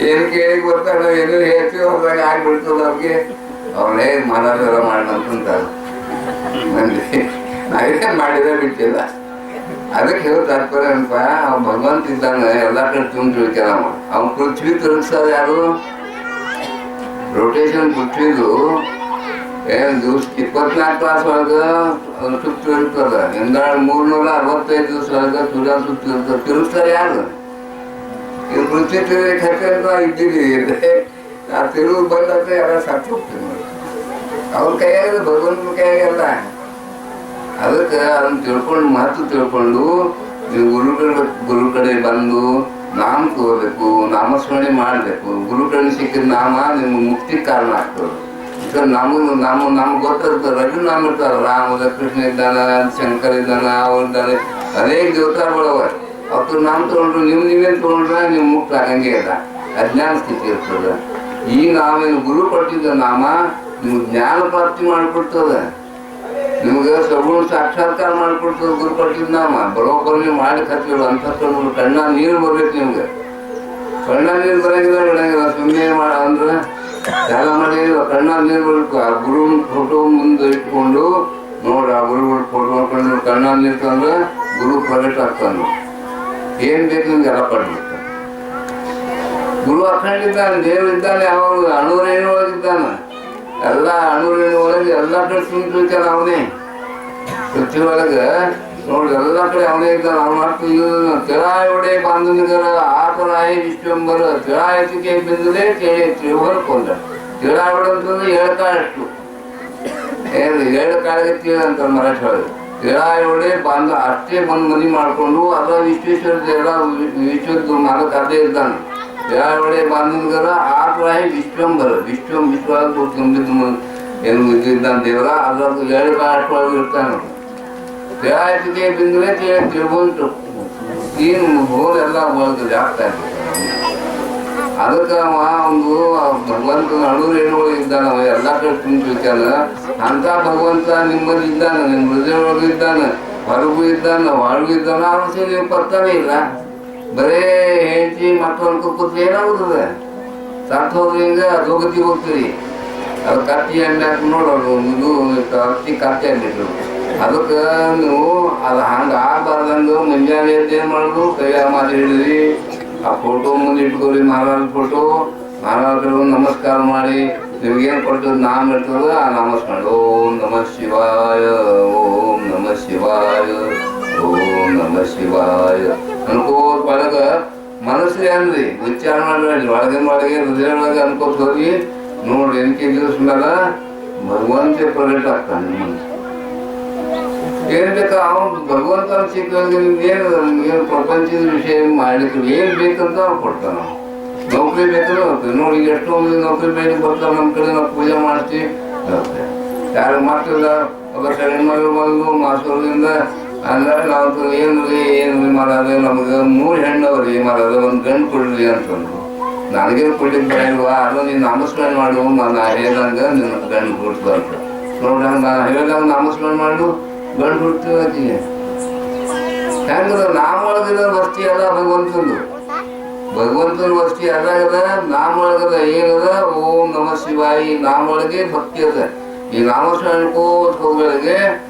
ಏನು ಕೇಳಿ ಬರ್ತಾಗ ಏನು ಹೇಳ್ತೀವಿ ಹೋದಾಗ ಆಗ್ಬಿಡ್ತದ ಅವ್ರಿಗೆ. ಅವನೇ ಮನಾಲೆಲ್ಲ ಮಾಡೋಣ ಮಂದಿ ನಾವೇನು ಮಾಡಿದ್ರೆ ಬಿಟ್ಟಿಲ್ಲ. ಅದಕ್ಕೆ ಹೇಳ್ತಾರ ಅನ್ಪ ಅವ್ನು ಭಗವಂತ ಇದ್ದಾನೆ ಎಲ್ಲ ಕಡೆ ತುಂಬಿರ್ತಾನ. ಅವ್ನು ಪೃಥ್ವಿ ತಿರುಗಿಸ್ತಾರೆ ಯಾರು? ರೊಟೇಷನ್ ಪೃಥ್ವಿದು ಏನು ದಿವ್ಸ 24 ತಾಸು ಒಳಗೆ ಸುತ್ತು ಇರ್ತದ. 365 ದಿವಸ ಒಳಗೆ ಸೂರ್ಯ ಸುತ್ತು ಇರ್ತದೆ. ತಿರುಗಿಸ್ತಾರೆ ಯಾರು? ಇದು ಪೃಥ್ವಿ ತಿರುಗಿ ಹಾಕಂತ ಇದ್ದೀವಿ. ಆ ತಿರುಗಿ ಬಂದಂತೆ ಎಲ್ಲ ಸತ್ತು ಹೋಗ್ತೀವಿ ನೋಡಿ. ಅವ್ರ ಕೈಯಾಗ ಭಗವಂತನ ಕೈಯಾಗಲ್ಲ. ಅದಕ್ಕೆ ಅದನ್ನ ತಿಳ್ಕೊಂಡು ಮಾತು ತಿಳ್ಕೊಂಡು ನೀವು ಗುರು ಕಡೆ ಬಂದು ನಾಮ ತಗೋಬೇಕು, ನಾಮಸ್ಮರಣೆ ಮಾಡಬೇಕು. ಗುರು ಕಡೆ ಸಿಕ್ಕಿದ ನಾಮ ನಿಮ್ಗೆ ಮುಕ್ತಿ ಕಾರಣ ಆಗ್ತದೆ. ನಮ್ಗೆ ಗೊತ್ತಿರ್ತದೆ. ರಜು ನಾಮ ಇರ್ತಾರೆ. ರಾಮ ಕೃಷ್ಣ ಇದ್ದಾನ, ಶಂಕರ್ ಇದ್ದಾನ, ಅವ್ರಿದ್ದಾನೆ, ಅನೇಕ ದೇವತಾಗಳವ. ಅವ್ರ ನಾಮ ತಗೊಂಡ್ರು ನೀವೇನು ತಗೊಂಡ್ರೆ ನೀವು ಮುಕ್ತ ಆಗಂಗೆ ಇಲ್ಲ, ಅಜ್ಞಾನ ಸ್ಥಿತಿ ಇರ್ತದೆ. ಈ ನಾವೇನು ಗುರು ಕೊಟ್ಟಿದ್ದ ನಾಮ ನಿಮ್ಗೆ ಜ್ಞಾನ ಪ್ರಾಪ್ತಿ ಮಾಡಿಕೊಡ್ತದೆ. ನಿಮ್ಗೆ ಸಗುಣ ಸಾಕ್ಷಾತ್ಕಾರ ಮಾಡಿಕೊಡ್ತದೆ ಗುರು ಕೊಟ್ಟಿದ್ದ ನಾಮ. ಬರೋಬ್ಬರ ನೀವು ಮಾಡಿ ಕತ್ತಿಲ್ಲ ಅಂತ ಕಣ್ಣ ನೀರು ಬರ್ಬೇಕು. ನಿಮ್ಗೆ ಕಣ್ಣ ನೀರು ಬರಂಗಿಲ್ಲ ಬಿಡಂಗಿಲ್ಲ. ಸುಮ್ಮನೆ ಅಂದ್ರೆ ಧ್ಯಾನ ಮಾಡಿ ಕಣ್ಣ ನೀರು ಬರ್ಬೇಕು. ಆ ಗುರು ಫೋಟೋ ಮುಂದೆ ಇಟ್ಕೊಂಡು ನೋಡಿ, ಆ ಗುರುಗಳ ಫೋಟೋ ಮಾಡ್ಕೊಂಡು ಕಣ್ಣ ನೀರು ತಂದ್ರೆ ಗುರು ಪ್ರವೇಶ ಆಗ್ತಾನೆ. ಏನ್ ಬೇಕು ನಿಮ್ಗೆ ಎಲ್ಲ ಪಡ್ಬೇಕು. ಗುರು ಅಖಂಡಿದ್ದಾನೆ, ದೇವ್ರು ಇದ್ದಾನೆ. ಯಾವಾಗ ಅಣುರೇಣು ಒಳಗಿದ್ದಾನೆ. ಎಲ್ಲ ಅಣುರೇಣು ಒಳಗೆ ಎಲ್ಲ ಕಡೆ ತುಂಬಿರ್ತಾನೆ ಅವನೇ. ಪೃಥ್ವಿ ಒಳಗೆ ನೋಡಿ ಎಲ್ಲ ಕಡೆ ಅವನೇ ಇದ್ದಾನೆ. ಅವ್ನು ಮಾಡ್ತೀವಿ ತಿರಾಯೊಡೆ ಬಾಂಧನಿಗರ ಆತರಾಯಿ ವಿಶ್ವಂಬರ ತಿರಾಯತಿಗೆ ಬಿಂದಲೇ ತಿಳ್ಕೊಂಡ. ತಿರಾಯೊಡೆ ಅಂತಂದ್ರೆ 7 ಕಾಳಷ್ಟು ಏನು 7 ಕಾಳಿಗೆ ತೀಳ ಅಂತ ಮರಾಠಿ ಒಳಗೆ. ತಿರಾಯೊಡೆ ಬಾಂಧ ಅಷ್ಟೇ ಬಂದು ಮನೆ ಮಾಡಿಕೊಂಡು ಅದ ವಿಶ್ವೇಶ್ವರ ಎಲ್ಲ ವಿಶ್ವದ ಮಾಲಕ ಅದೇ ಇದ್ದಾನೆ. ತಿರಾಯೊಡೆ ಬಾಂಧನಿಗರ ಆತರಾಯಿ ವಿಶ್ವಂಬರ ವಿಶ್ವ ತುಂಬಿದ ಏನು ಇದ್ದಾನೆ ದೇವರ. ಅದ್ರದ್ದು 7 ಕಾಳಷ್ಟು ಒಳಗೆ ಇರ್ತಾನೆ. ತಿರಾಯತಿಗೆ ಬಿಂದಲೇ ತಿಳ್ಕೊಂತು ಏನು ಬೋರೆಲ್ಲ ಒಳಗೆ ಆಗ್ತಾ ಇರ್ತಾರೆ. ಅದಕ್ಕೆ ಒಂದು ಭಗವಂತನ ಅಣುರೇಣು ಇದ್ದಾನ. ಎಲ್ಲ ಕಡೆ ತುಂಬಿರ್ತಾನ. ಅಂತ ಭಗವಂತ ನಿಮ್ಮಲ್ಲಿ ಇದ್ದಾನೆ, ನಿಮ್ಮ ಹೃದಯ ಒಳಗೂ ಇದ್ದಾನೆ, ಹೊರಗೂ ಇದ್ದಾನೆ, ಒಳಗೂ ಇದ್ದಾನ. ಅವನು ನೀವು ಬರ್ತಾನೆ ಇಲ್ಲ. ಬರೇ ಹೆಂಡತಿ ಮಕ್ಕಳು ಕೂತ್ರೆ ಏನಾಗುತ್ತದೆ? ಸತ್ತು ಹೋದ್ರೆ ಹಿಂಗೆ ಅಧೋಗತಿ ಹೋಗ್ತೀರಿ. ಅದು ಕತ್ತಿ ಎಣ್ಣೆ ಹಾಕಿ ನೋಡೋದು ಇದು ಕತ್ತಿ ಅಂದಿದ್ರು. ಅದಕ್ಕೆ ನೀವು ಅದು ಹಂಗೆ ಆಗಬಾರ್ದಂದು ಮುಂಜಾನೆ ಏನು ಮಾಡೋದು, ಕೈಯ ಮಾತು ಹಿಡಿದ್ರಿ ಆ ಫೋಟೋ ಮುಂದೆ ಇಟ್ಕೊರಿ. ಮಹಾರಾಜ ಫೋಟೋ, ಮಹಾರಾಜರು ನಮಸ್ಕಾರ ಮಾಡಿ ನಿಮ್ಗೇನು ಕೊಟ್ಟದ್ದು ನಾಮ ಇರ್ತದ ಆ ನಮಸ್ಕಾರ. ಓಂ ನಮಃ ಶಿವಾಯ, ಓಂ ನಮಃ ಶಿವಾಯ, ಓಂ ನಮಃ ಶಿವಾಯ ಅನ್ಕೋತ ಒಳಗೆ ಮನಸ್ಸು ಏನ್ರಿ ಉಚ್ಚಾರ ಮಾಡಬೇಡ್ರಿ. ಒಳಗೆ ಹೃದಯ ಒಳಗೆ ಅನ್ಕೋತ ಹೋಗಿ ನೋಡ್ರಿ. ಎಂಕೆ ದಿವಸ ಮೇಲೆ ಭಗವಂತ ಪ್ರವೇಶ ಆಗ್ತಾನೆ ನಿಮ್ಮ. ಏನ್ ಬೇಕಾ ಅವನು ಭಗವಂತ ಸಿಕ್ಕಾಗ ನಿಮ್ಗೇನು ನಿಮ್ಗೇನು ಪ್ರಪಂಚದ ವಿಷಯ ಮಾಡ್ಲಿಕ್ಕೆ ಏನ್ ಬೇಕಂತ ಅವ್ನು ಕೊಡ್ತಾನ. ನೌಕರಿ ಬೇಕಂದ್ರೆ ನೋಡಿ ಎಷ್ಟೋ ಮಂದಿ ನೌಕರಿ ಬೇಕು ಬರ್ತಾವ. ನಮ್ಮ ಕಡೆ ನಾವು ಪೂಜೆ ಮಾಡ್ತೀವಿ. ಯಾರು ಮಕ್ಕಳ ಒಬ್ಬ ಹೆಣ್ಮಗಳು ಬಂದು ಮಾಸೂರಿಂದ ಅಂದ್ರೆ ನಾವು ಏನು ಮಾರಾದ ನಮ್ಗೆ 3 ಹೆಣ್ಣವ್ರಿ ಮಾರಾದ ಒಂದು ಗಂಡು ಕೊಡ್ರಿ ಅಂತಂದ್ರು. ನನಗೇನು ಕೊಡ್ಲಿಕ್ಕೆ ಬರಲ್ವಾ? ಅದು ನೀನು ನಾಮಸ್ಮರಣೆ ಮಾಡು, ನಾ ಹೇಳ್ದಂಗ ನಿನ್ನ ಗಂಡು ಕೊಡ್ತು ಅಂತ. ನೋಡ್ರಿ ನಾ ಹೇಳ್ದಂಗ ನಾಮಸ್ಮರಣೆ ಮಾಡು, ಗಂಡು ಹುಡ್ತೀವಿ. ಹೆಂಗದ ನಾಮ ಒಳಗದ ವಸ್ತಿ ಅದ ಭಗವಂತನ ವಸ್ತಿ ಅದಾಗದ. ನಾಮ ಒಳಗದ ಏನದ ಓಂ ನಮಃ ಶಿವಾಯ. ಈ ನಾಮ ಒಳಗೆ ಭಕ್ತಿ ಅದ. ಈ ನಾಮಸ್ಮರಣೆ ಅನ್ಕೋತ ಹೋಗಳಿಗೆ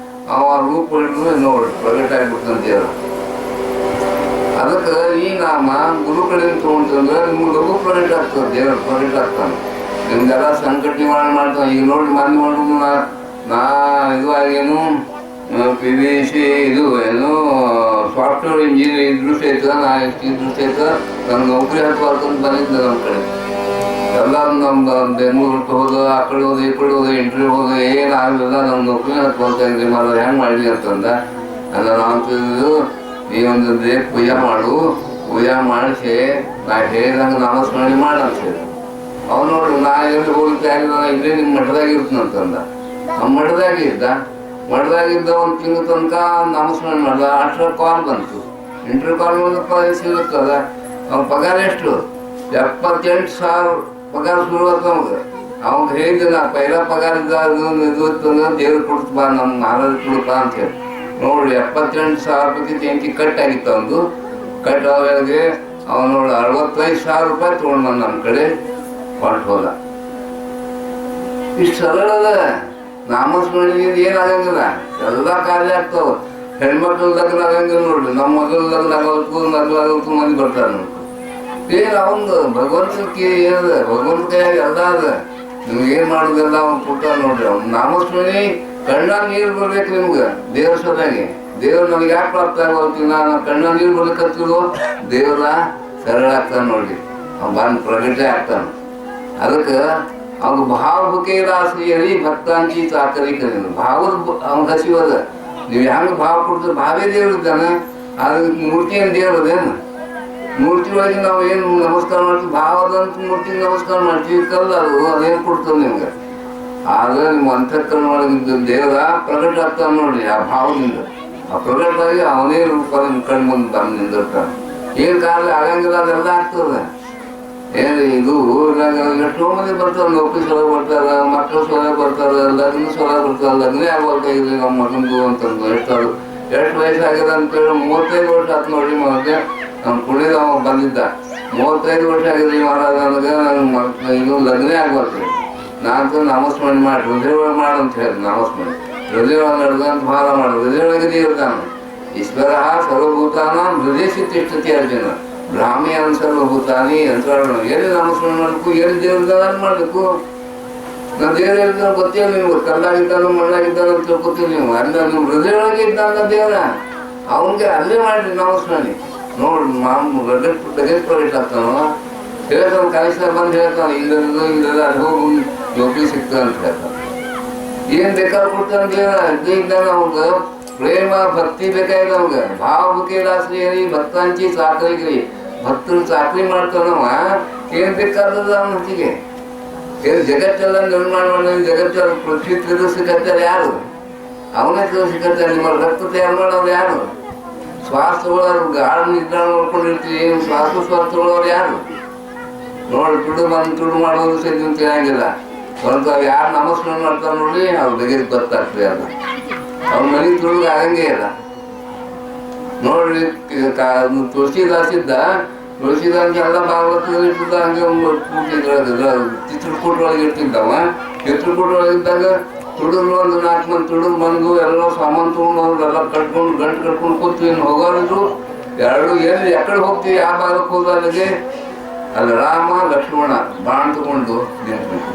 ಅವ ರೂಪ ಹಿಡಿದು ನೋಡಿ ಪ್ರಗಟ ಆಗ್ಬಿಡ್ತಂತ. ಅದಕ್ಕೆ ಈ ನಾಮ ಗುರು ಕಡೆ ತಗೊಂಡ್ರೆ ನಿಮ್ಗೆ ಲಘು ಪ್ರಗಟ ಆಗ್ತದೆ. ದೇವರ ಪ್ರಗಟ ಆಗ್ತಾನೆ. ನಿಮ್ಗೆಲ್ಲ ಸಂಕಟ ನಿವಾರಣೆ ಮಾಡ್ತಾನೆ. ಈಗ ನೋಡಿ ಮಾನ್ಯ ಮಾಡೋದು ನಾ ಇದು ಆಗೇನು PVC ಇದು ಏನು ಸಾಫ್ಟ್ವೇರ್ ಇಂಜಿನಿಯರ್ ಇದ್ರು ಸಹಿತ ನಾ ಇದ್ರು ಸಹಿತ ನನ್ನ ನೌಕರಿ ಹಾಕಬಾರ್ದು ಬಂದಿದ್ದೆ ನಮ್ಮ ಕಡೆ. ಎಲ್ಲ ನಮ್ದು ಬೆಂಗಳೂರಿಗೆ ಹೋದ ಆ ಕಡೆ ಹೋದ ಈ ಕಡೆ ಹೋದ ಇಂಟರ್ವ್ಯೂ ಹೋದ ಏನಾಗಲಿಲ್ಲ ನಮ್ಮ ನೌಕರಿ ಹತ್ಕೊಳ್ತಾ ಇದ್ರಿ ಮರ ಹೆಂಗೆ ಮಾಡಿದ್ವಿ ಅಂತಂದ. ಅಲ್ಲ ನಾವು ತಿಳಿದು ಈ ಒಂದು ದೇಹ ಪೂಜೆ ಮಾಡು, ಪೂಜೆ ಮಾಡಿಸಿ ನಾ ಹೇಳಿದಂಗೆ ನಾಮಸ್ಮರಣೆ ಮಾಡಂತ ಹೇಳಿ. ಅವ್ನು ನೋಡು ನಾ ಎಲ್ಲಿ ಹೋಗ್ತಾ ಇಲ್ಲ, ಇಲ್ಲೇ ನಿಮ್ಮ ಮಠದಾಗ ಇರ್ತನಂತಂದ. ನಮ್ಮ ಮಠದಾಗಿದ್ದ ಒಂದು ತಿಂಗಳ ತನಕ ನಾಮಸ್ಮರಣೆ ಮಾಡ್ದ. ಅಷ್ಟರ ಕಾಲ್ ಬಂತು, ಇಂಟರ್ವ್ಯೂ ಕಾಲ್ ಬಂದಪ್ಪ ಸಿಗುತ್ತದ. ಅವ್ನ ಪಗಾರ ಎಷ್ಟು? 78,000 ಪಗಾರ ಶುರು ಆಯ್ತು ನಮ್ಗೆ. ಅವಾಗ ಹೇಳಿದ್ದೆ ನಾ ಪೈಲ ಪಗಾರ ಇತ್ತು ದೇವ್ರು ಕೊಡ್ತು ಬಾ, ನಮ್ಮ ಮಹಾರಾಜ ಕೊಡ್ತಾ ಅಂತ ಹೇಳಿ. ನೋಡಿ 78,000 ರೂಪಾಯಿ ತೆಂಕಿ ಕಟ್ ಆಗಿತ್ತು. ಅವನು ಕಟ್ ಆಗಿ ಅವ್ನು ನೋಡಿ 65,000 ರೂಪಾಯಿ ತೊಗೊಂಡು ನನ್ನ ಕಡೆ ಹೊರಟು ಹೋದ. ಇಷ್ಟು ಸರಳ ಅದ. ನಾಮಸ್ಮರಣೆಯಿಂದ ಏನಾಗಂಗಿಲ್ಲ, ಎಲ್ಲ ಕಾರ್ಯ ಆಗ್ತಾವ. ಹೆಣ್ಮಕ್ಳ ಲಗ್ನ ಆಗಂಗಿಲ್ಲ ನೋಡ್ರಿ, ನಮ್ಮ ಮಗಳ ಲಗ್ನ ಆಗೋದಕ್ಕೂ ಮಂದಿ ಬರ್ತಾರೆ ನೋಡ್ರಿ. ಏನು ಅವಂದು ಭಗವಂತಕ್ಕೆ ಏನದ, ಭಗವಂತ ಕೈಯಾಗ ಎಲ್ಲ ಅದ. ನಿಮ್ಗೆ ಏನ್ ಮಾಡುದೆಲ್ಲ ಅವ್ನು ಕೊಟ್ಟ ನೋಡ್ರಿ. ಅವ್ನು ನಾಮಸ್ಮರಣೆ ಕಣ್ಣಾಗ ನೀರು ಬರ್ಬೇಕು ನಿಮ್ಗೆ ದೇವ್ರ ಸದಾಗಿ. ದೇವ್ರು ನನಗೆ ಯಾಕೆ ಪ್ರಾಪ್ತ ಆಗೋಲ್ತೀನಿ, ನಾನು ಕಣ್ಣಾಗ ನೀರು ಬರ್ಲಿಕ್ಕತ್ತಿರೋ ದೇವ್ರ ಸರಳ ಆಗ್ತಾನೆ ನೋಡ್ರಿ. ಅವ್ನು ಬಂದು ಪ್ರಗಟೆ ಆಗ್ತಾನ. ಅದಕ್ಕೆ ಅವ್ನು ಭಾವಕ್ಕೆ ರಾಸಿ ಹೇಳಿ ಭಕ್ತಾಂಚಿ ಚಾಕರಿ ಕರೀನು. ಭಾವದ ಅವ್ನ ಹಸಿವದ. ನೀವು ಹೆಂಗೆ ಭಾವ ಕೊಡ್ತೀರಿ, ಭಾವೇ ದೇವ್ರು ಇದ್ದಾನೆ. ಅದಕ್ಕೆ ಮೂರ್ತಿ ಏನು ದೇವ್ರದೇನು? ಮೂರ್ತಿ ಒಳಗೆ ನಾವು ಏನು ನಮಸ್ಕಾರ ಮಾಡ್ತೀವಿ, ಭಾವದಂತ ಮೂರ್ತಿಗೆ ನಮಸ್ಕಾರ ಮಾಡ್ತೀವಿ. ಕಲ್ಲ ಅದೇನು ಕೊಡ್ತದೆ ನಿಮ್ಗೆ. ಆದ್ರೆ ನಿಮ್ಮ ಅಂತಃಕರಣ ಒಳಗಿದ್ದ ದೇವರ ಪ್ರಗಟ ಆಗ್ತಾನೆ ನೋಡ್ರಿ ಆ ಭಾವದಿಂದ. ಆ ಪ್ರಗಟವಾಗಿ ಅವನೇ ರೂಪ ಕಣ್ಣು ಮುಂದೆ ಬಂದು ನಿಂದಿರ್ತಾನೆ. ಏನು ಕಾಲ ಆಗಂಗಿಲ್ಲ, ಅದೆಲ್ಲ ಆಗ್ತದೆ. ಏನು ಇದು ಎಷ್ಟೋ ಮಂದಿ ಬರ್ತಾರೆ, ನೌಕರಿ ಸಲ ಬರ್ತಾರೆ, ಮಕ್ಕಳು ಸಲ ಬರ್ತಾರೆ, ಲಗ್ನ ಸಲ ಬರ್ತಾರೆ. ಲಗ್ನ ಆಗ್ಬೇಕಾಗಿದ್ರಿ ನಮ್ಮ ಮಗಂದು ಅಂತಂದು ಎಷ್ಟು ವಯಸ್ಸಾಗಿದೆ ಅಂತೇಳಿ 35 ವರ್ಷ ಆಯ್ತು ನೋಡ್ರಿ. ಮತ್ತೆ ನಮ್ಮ ಕುಡಿದ ಅವ ಬಂದಿದ್ದ 35 ವರ್ಷ ಆಗಿದ್ರಿ ಮಹಾರಾಜ, ನನಗೆ ನನ್ನ ಇದು ಲಗ್ನೇ ಆಗ್ಬಾರ್ದು. ನಾನಂತೂ ನಾಮಸ್ಮರಣೆ ಮಾಡಿ ಹೃದಯ ಒಳಗೆ ಮಾಡಂತ ಹೇಳಿ ನಾಮಸ್ಮರಣೆ ಹೃದಯ ಒಳಗೆ ನಡೆದಂತ ಭಾಳ ಮಾಡಿ ಹೃದಯ ಒಳಗೆ ಇರ್ತಾನೆ. ಈಶ್ವರ ಸರ್ವಭೂತಾನ ಹೃದಯ ತಿಷ್ಠತಿ ಅರ್ಜುನ ಬ್ರಾಹ್ಮಿ ಸರ್ವಭೂತಾನಿ ಯಂತ್ರಾಣ. ಎಲ್ಲಿ ನಾಮಸ್ಮರಣೆ ಮಾಡಬೇಕು, ಎಲ್ಲಿ ದೇವ್ರ ಮಾಡಬೇಕು. ನಾವು ದೇವ್ರ ಹೇಳ್ತಾನೆ ಗೊತ್ತಿಲ್ಲ ನಿಮ್ಗೆ. ಕಲ್ಲಾಗಿದ್ದಾನು ಮಣ್ಣಾಗಿದ್ದಾನು ಅಂತ ತಿಳ್ಕೊತೀವಿ ನೀವು. ಅಲ್ಲ ನೀವು ಹೃದಯ ಒಳಗೆ ಇದ್ದಾನ ದೇವ್ರ, ಅವನಿಗೆ ಅಲ್ಲೇ ಮಾಡ್ರಿ ನಾಮಸ್ಮರಣೆ. ನೋಡಿ ಮಾಮೂಲು ಗಡ್ಡೆ ಆಗ್ತಾನೋ ಹೇಳ್ತಾನೆ. ಕನಿಷ್ಠ ಬಂದು ಹೇಳ್ತಾನೆ, ಇಲ್ಲದ ಅದು ಹೋಗಿ ಜೋಪಿ ಸಿಗ್ತಾನೆ ಅಂತ ಹೇಳ್ತಾನೆ. ಏನ್ ಬೇಕಾದ್ರೂ ಕೊಡ್ತಾನೆ ದೇವ್ರ. ಇದ್ದಾಗ ಅವ್ಗ ಪ್ರೇಮ ಭಕ್ತಿ ಬೇಕಾಗಿದೆ ಅವ್ಗೆ. ಭಾವ ಬುಕೇಲಾಸ್ರಿ ಭಕ್ತಾಂಚಿ ಚಾಕರಿಗ್ರಿ. ಭಕ್ತರು ಚಾಕರಿ ಮಾಡ್ತಾನವ, ಏನ್ ಬೇಕಾದದ ಅವನ ಹೊತ್ತಿಗೆ. ಏನು ಜಗತ್ತೆಲ್ಲ ನಿರ್ಮಾಣ ಮಾಡಿ ಜಗತ್ತೆಲ್ಲ ಪೃಥ್ವಿ ತಿರುಗಿಸಿಕತ್ತಾರೆ ಯಾರು? ಅವನೇ ತಿರುಗಿಸಿಕತ್ತಾರೆ. ನಿಮ್ಮ ರಕ್ತ ತಯಾರು ಮಾಡೋರು ಯಾರು? ಶ್ವಾಸ ತಗೊಳ್ಳೋರು ಗಾಢ ನಿದ್ರಾಣ ನೋಡ್ಕೊಂಡಿರ್ತೀವಿ. ಏನು ಶ್ವಾಸ ತಗೊಳ್ಳೋರು ಯಾರು? ನೋಡಿ ತುಡು ಮಾಡೋದು ಸರಿ ಅಂತ ಹೇಳಂಗಿಲ್ಲ. ಒಂದು ಯಾರು ನಮಸ್ಕಾರ ಮಾಡ್ತಾರೆ ನೋಡಿ, ಅವ್ರ ಬಗ್ಗೆ ಗೊತ್ತಾಗ್ತದೆ. ಅದು ಅವ್ರ ಮನೆ ತುಳುಗ ಆಗಂಗೆ ಇಲ್ಲ ನೋಡ್ರಿ. ತುಳಸಿದಾಸ್ ಇದ್ದ, ತುಳಸಿದಾಸ್ ಎಲ್ಲ ಭಾಗವತದಲ್ಲಿ ಇರ್ತಿದ್ದ. ಹಂಗೆ ಒಂದು ಚಿತ್ರಕೂಟ ಒಳಗೆ ಇರ್ತಿದ್ದವ. ಚಿತ್ರಕೂಟ ಒಳಗಿದ್ದಾಗ ತುಡುಗರು ಒಂದು 4 ಮಂದಿ ತುಡುಗ್ ಬಂದು ಎಲ್ಲ ಸಾಮಾನು ತಗೊಂಡು ಎಲ್ಲ ಕಟ್ಕೊಂಡು ಗಂಟು ಕಟ್ಕೊಂಡು ಕೂತೀವಿ. ಹೋಗೋರು ಎರಡು ಎಲ್ಲಿ ಎಕಡೆ ಹೋಗ್ತೀವಿ, ಯಾವ ಭಾಗಕ್ಕೆ ಹೋದಾಗೆ ಅಲ್ಲಿ ರಾಮ ಲಕ್ಷ್ಮಣ ಬಾಣ ತಗೊಂಡು ನಿಂತ್ಬೇಕು.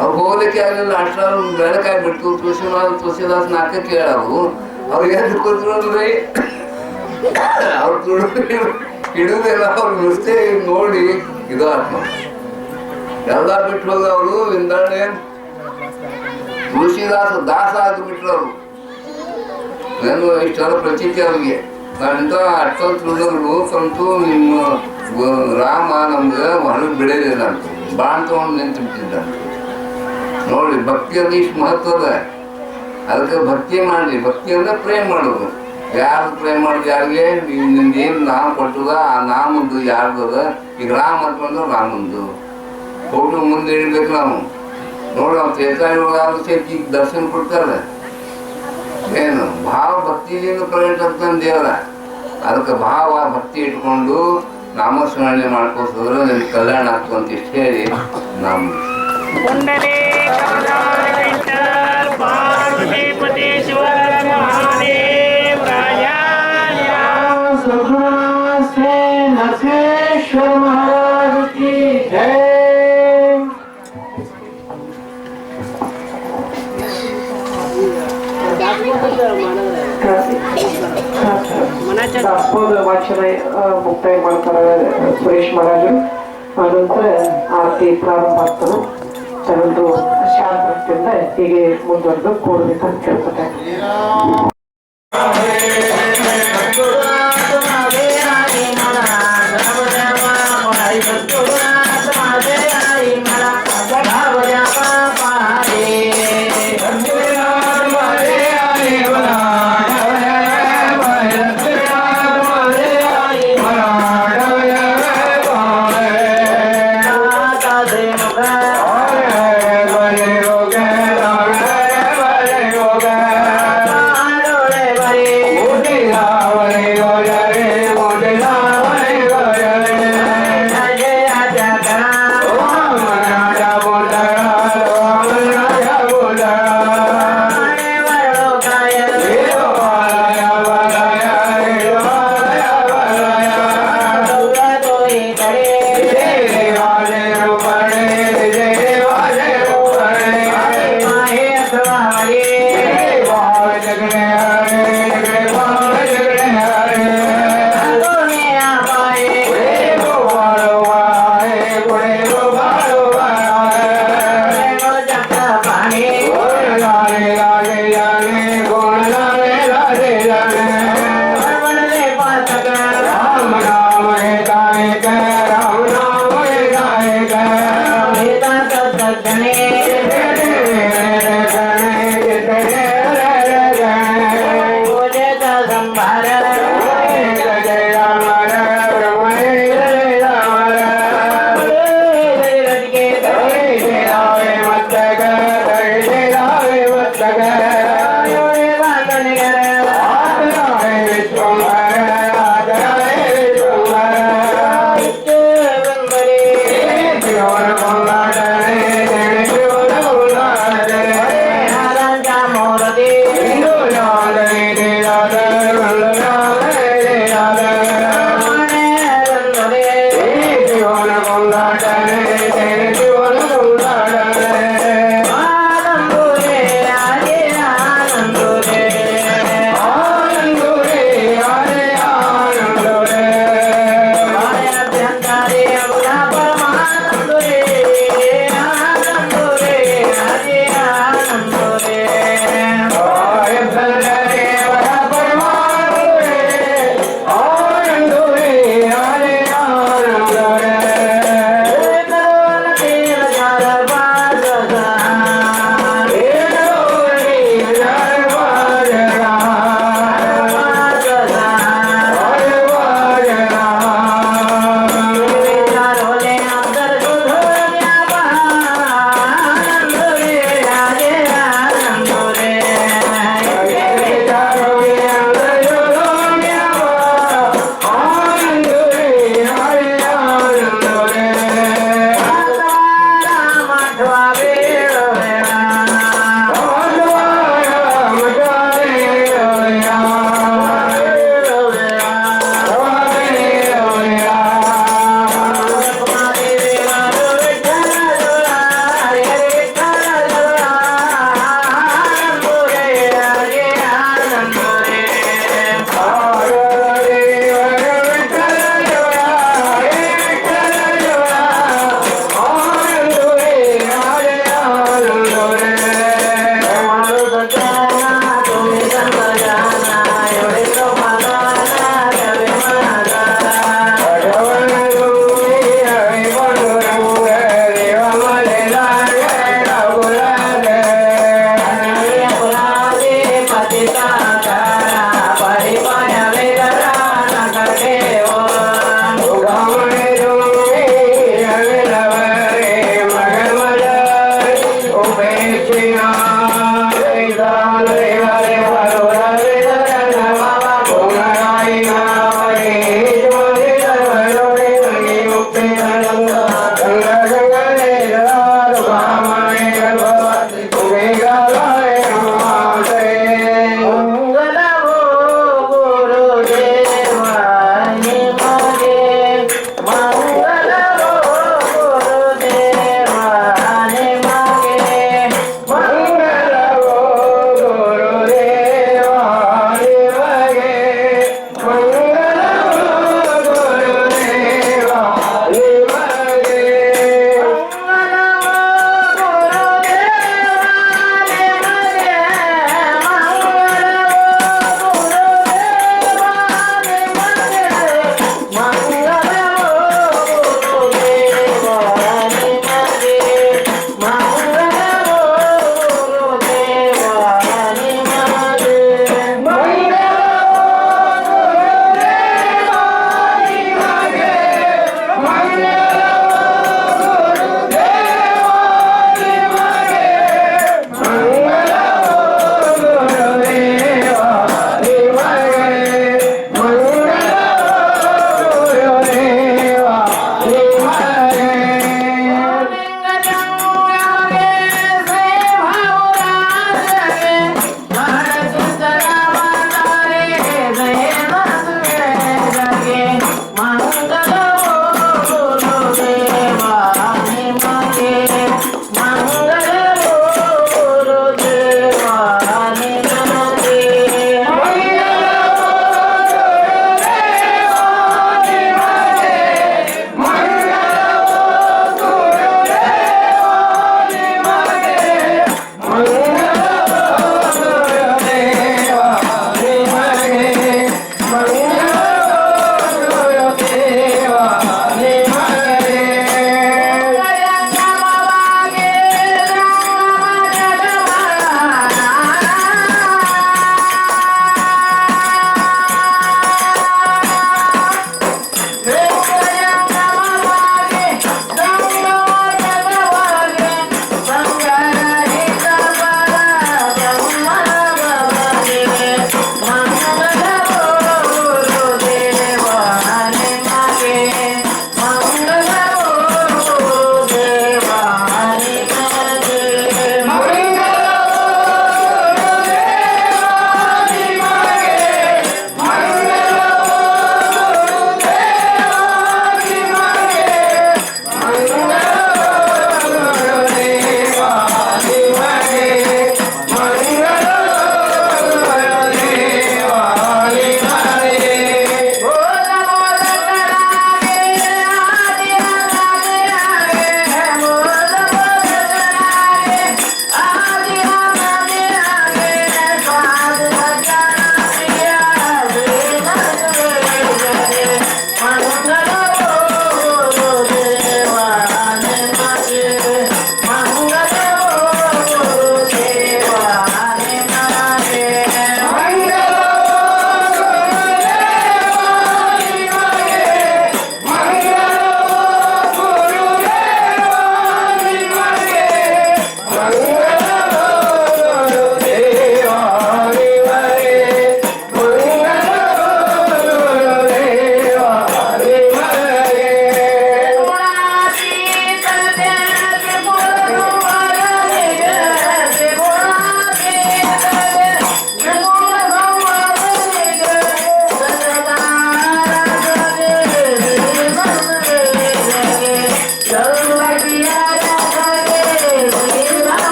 ಅವ್ರು ಹೋಗ್ಲಿಕ್ಕೆ ಆಗಲಿಲ್ಲ. ಅಷ್ಟಾರು ಬೆಳಕಾಗ್ಬಿಟ್ಟು ತುಳಸಿದಾಸ್ 4ಕ್ಕೆ ಹೇಳವು. ಅವ್ರು ಎದ್ದು ಕೂತ್ರಿ ಅವ್ರು ಹಿಡಿದಿಲ್ಲ. ಅವ್ರು ನುಸ್ತೆ ನೋಡಿ ಇದು ಆತ್ಮ ಎಲ್ಲ ಬಿಟ್ಟು ಹೋದ. ಅವರು ವಿಂದಣೆ ತುಳಸಿದಾಸ ದಾಸ ಆಗಿಬಿಟ್ರು. ಅವರು ಏನು ಇಷ್ಟೆಲ್ಲ ಪ್ರತೀತಿ ಅವ್ರಿಗೆ. ನಾನಿಂತ ಅಷ್ಟೊಂದು ತುಳಿದ್ರು ಕಂತು ನಿಮ್ಮ ರಾಮ ನಮ್ಗೆ ಹೊರಗೆ ಬಿಡಲಿಲ್ಲ ಅಂತ ಬಾಣ್ ತಗೊಂಡು ನಿಂತು ಬಿಟ್ಟಿದ್ದ. ನೋಡಿ ಭಕ್ತಿಯಲ್ಲಿ ಇಷ್ಟು ಮಹತ್ವದ. ಅದಕ್ಕೆ ಭಕ್ತಿ ಮಾಡ್ರಿ. ಭಕ್ತಿ ಅಂದ್ರೆ ಪ್ರೇಮ ಮಾಡೋದು. ಯಾರು ಪ್ರೇಮ ಮಾಡೋದು ಯಾರಿಗೆ? ನಿಮ್ಗೆ ಏನು ನಾಮ ಕೊಟ್ಟದ ಆ ನಾಮಂದು ಯಾರ್ದದ. ಈಗ ರಾಮ ಅಂತಂದ್ರೆ ರಾಮಂದು ಫೋಟೋ ಮುಂದೆ ಇಡ್ಬೇಕು ನಾವು. ನೋಡಿ ನಾವು ತ್ರೇತಾಯುಗಾದ್ರೂ ಸೇರಿ ಈಗ ದರ್ಶನ ಕೊಡ್ತಾರೆ. ಏನು ಭಾವ ಭಕ್ತಿಯಿಂದ ಪ್ರವೇಶ ಆಗ್ತಾನೆ ದೇವರ. ಅದಕ್ಕೆ ಭಾವ ಭಕ್ತಿ ಇಟ್ಕೊಂಡು ನಾಮಸ್ಮರಣೆ ಮಾಡ್ಕೋಸಿದ್ರೆ ನಿಮ್ಗೆ ಕಲ್ಯಾಣ ಆಗ್ತಂತ ಇಷ್ಟು ಹೇಳಿ ನಮ್ಮ नरसिंहेश्वर महाराज की जय। ದಾಸೋಹ ವಾಚನ ಮುಕ್ತಾಯ ಮಾಡ್ತಾರೆ ಸುರೇಶ್ ಮಹಾರಾಜರು. ಆನಂತರ ಆರತಿ ಪ್ರಾರಂಭ ಆಗ್ತದೆ. ತಾವೆಲ್ಲರೂ ಶಾಂತಿಯಿಂದ ಹೀಗೆ ಮುಂದುವರೆದು ಕೂಡಬೇಕಂತ ಕೇಳ್ಕೊತಾ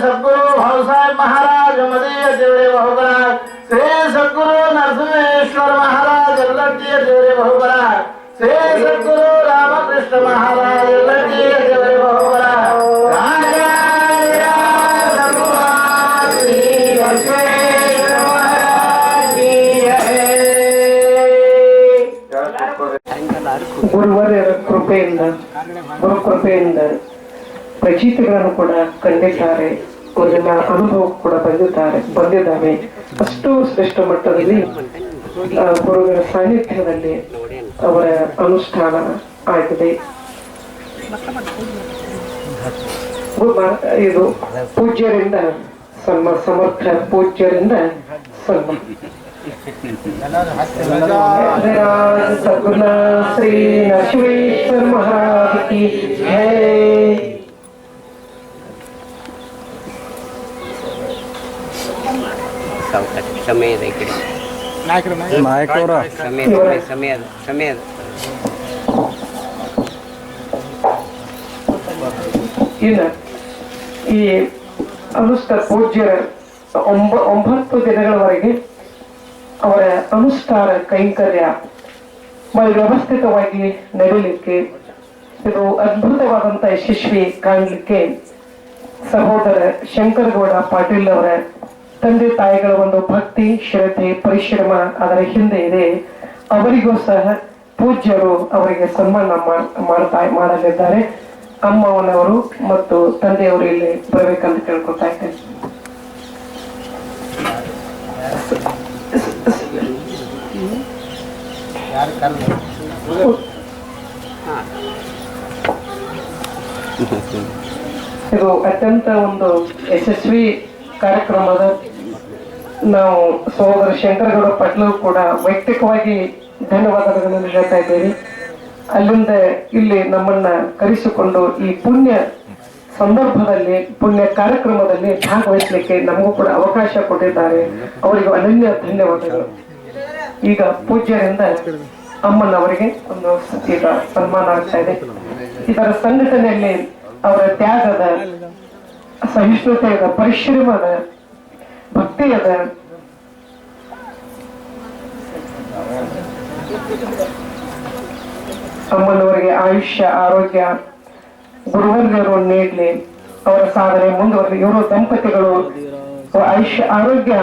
सद्गुरु भाऊ साहेब महाराज मदीय देवरे बहुबरा श्री सद्गुरु नरसिंहेश्वर महाराज लड्डीय देवरे बहुबरा श्री सद्गुरु रामकृष्ण महाराज लड्डीय देवरे बहुबरा ಗುರುವರ್ಯರ ಕೃಪೆಯಿಂದ ಗುರು ಕೃಪೆಯಿಂದ ಪ್ರಚಿತಿಗಳನ್ನು ಕೂಡ ಕಂಡಿದ್ದಾರೆ, ಅವರೆಲ್ಲ ಅನುಭವ ಕೂಡ ಬಂದಿದ್ದಾವೆ. ಅಷ್ಟು ಶ್ರೇಷ್ಠ ಮಟ್ಟದಲ್ಲಿ ಗುರುಗಳ ಸಾನ್ನಿಧ್ಯದಲ್ಲಿ ಅವರ ಅನುಷ್ಠಾನ ಆಗಿದೆ. ಇದು ಪೂಜ್ಯರಿಂದ ಸಮರ್ಥ ಪೂಜ್ಯರಿಂದ ಸನ್ಮಾನ. सद्गुरु श्री नरसिंहेश्वर महाराज की जय. ಸಮಯದ ಈ ಕಡೆ ಸಮಯದ ಇನ್ನು ಈ ಅನುಷ್ಠಾನ ಪೂಜ್ಯರ 9 ದಿನಗಳವರೆಗೆ ಅವರ ಅನುಷ್ಠಾನ ಕೈಂಕರ್ಯ ವ್ಯವಸ್ಥಿತವಾಗಿ ನಡೆಯಲಿಕ್ಕೆ ಇದು ಅದ್ಭುತವಾದಂತ ಯಶಸ್ವಿ ಕಾಣಲಿಕ್ಕೆ ಸಹೋದರ ಶಂಕರಗೌಡ ಪಾಟೀಲ್ ಅವರ ತಂದೆ ತಾಯಿಗಳ ಒಂದು ಭಕ್ತಿ, ಶ್ರದ್ಧೆ, ಪರಿಶ್ರಮ ಅದರ ಹಿಂದೆ ಇದೆ. ಅವರಿಗೂ ಸಹ ಪೂಜ್ಯರು ಅವರಿಗೆ ಸನ್ಮಾನ ಮಾಡಲಿದ್ದಾರೆ. ಅಮ್ಮವನವರು ಮತ್ತು ತಂದೆಯವರು ಇಲ್ಲಿ ಬರಬೇಕಂತ ಕೇಳ್ಕೊತಾ ಇದ್ದೇನೆ. ಇದು ಅತ್ಯಂತ ಒಂದು ಯಶಸ್ವಿ ಕಾರ್ಯಕ್ರಮದ. ನಾವು ಸಹೋದರ ಶಂಕರಗೌಡ ಪಾಟೀಲ್ ಕೂಡ ವೈಯಕ್ತಿಕವಾಗಿ ಧನ್ಯವಾದಗಳನ್ನು ಹೇಳ್ತಾ ಇದ್ದೇವೆ. ಅಲ್ಲಿಂದ ಇಲ್ಲಿ ನಮ್ಮನ್ನ ಕರೆಸಿಕೊಂಡು ಈ ಪುಣ್ಯ ಸಂದರ್ಭದಲ್ಲಿ ಪುಣ್ಯ ಕಾರ್ಯಕ್ರಮದಲ್ಲಿ ಭಾಗವಹಿಸಲಿಕ್ಕೆ ನಮಗೂ ಕೂಡ ಅವಕಾಶ ಕೊಟ್ಟಿದ್ದಾರೆ. ಅವರಿಗೂ ಅನನ್ಯ ಧನ್ಯವಾದಗಳು. ಈಗ ಪೂಜ್ಯರಿಂದ ಅಮ್ಮನವರಿಗೆ ಒಂದು ಈಗ ಸನ್ಮಾನ ಆಗ್ತಾ ಇದೆ. ಇದರ ಸಂಘಟನೆಯಲ್ಲಿ ಅವರ ತ್ಯಾಗದ, ಸಹಿಷ್ಣುತೆಯದ, ಪರಿಶ್ರಮದ, ಭಕ್ತಿಯದ ಅಮ್ಮನವರಿಗೆ ಆಯುಷ್ಯ, ಆರೋಗ್ಯ ಗುರುವರ್ಯರು ನೀಡಲಿ, ಅವರ ಸಾಧನೆ ಮುಂದುವರಲಿ. ಇವರು ದಂಪತಿಗಳು ಆಯುಷ್ಯ, ಆರೋಗ್ಯ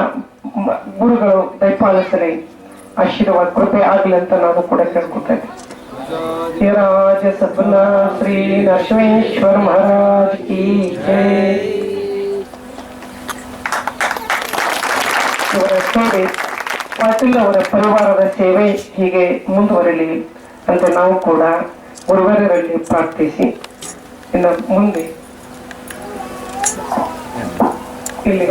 ಗುರುಗಳು ದಯಪಾಲಿಸಲಿ, ಆಶೀರ್ವಾದ ಕೃಪೆ ಆಗ್ಲಿ ಅಂತ ನಾವು ಕೂಡ ಕೇಳ್ಕೊತೇವೆ. ರಾಜ ಸದ್ಗುರು ಶ್ರೀ ನರಸಿಂಹೇಶ್ವರ ಮಹಾರಾಜ್ ಕಿ ಜೈ. ಇವರ ಸೇವೆ, ಪಾಟೀಲ್ ಅವರ ಪರಿವಾರದ ಸೇವೆ ಹೀಗೆ ಮುಂದುವರಲಿ ಅಂತ ನಾವು ಕೂಡ ಗುರುವರರಲ್ಲಿ ಪ್ರಾರ್ಥಿಸಿ ಇನ್ನು ಮುಂದೆ ಇಲ್ಲಿ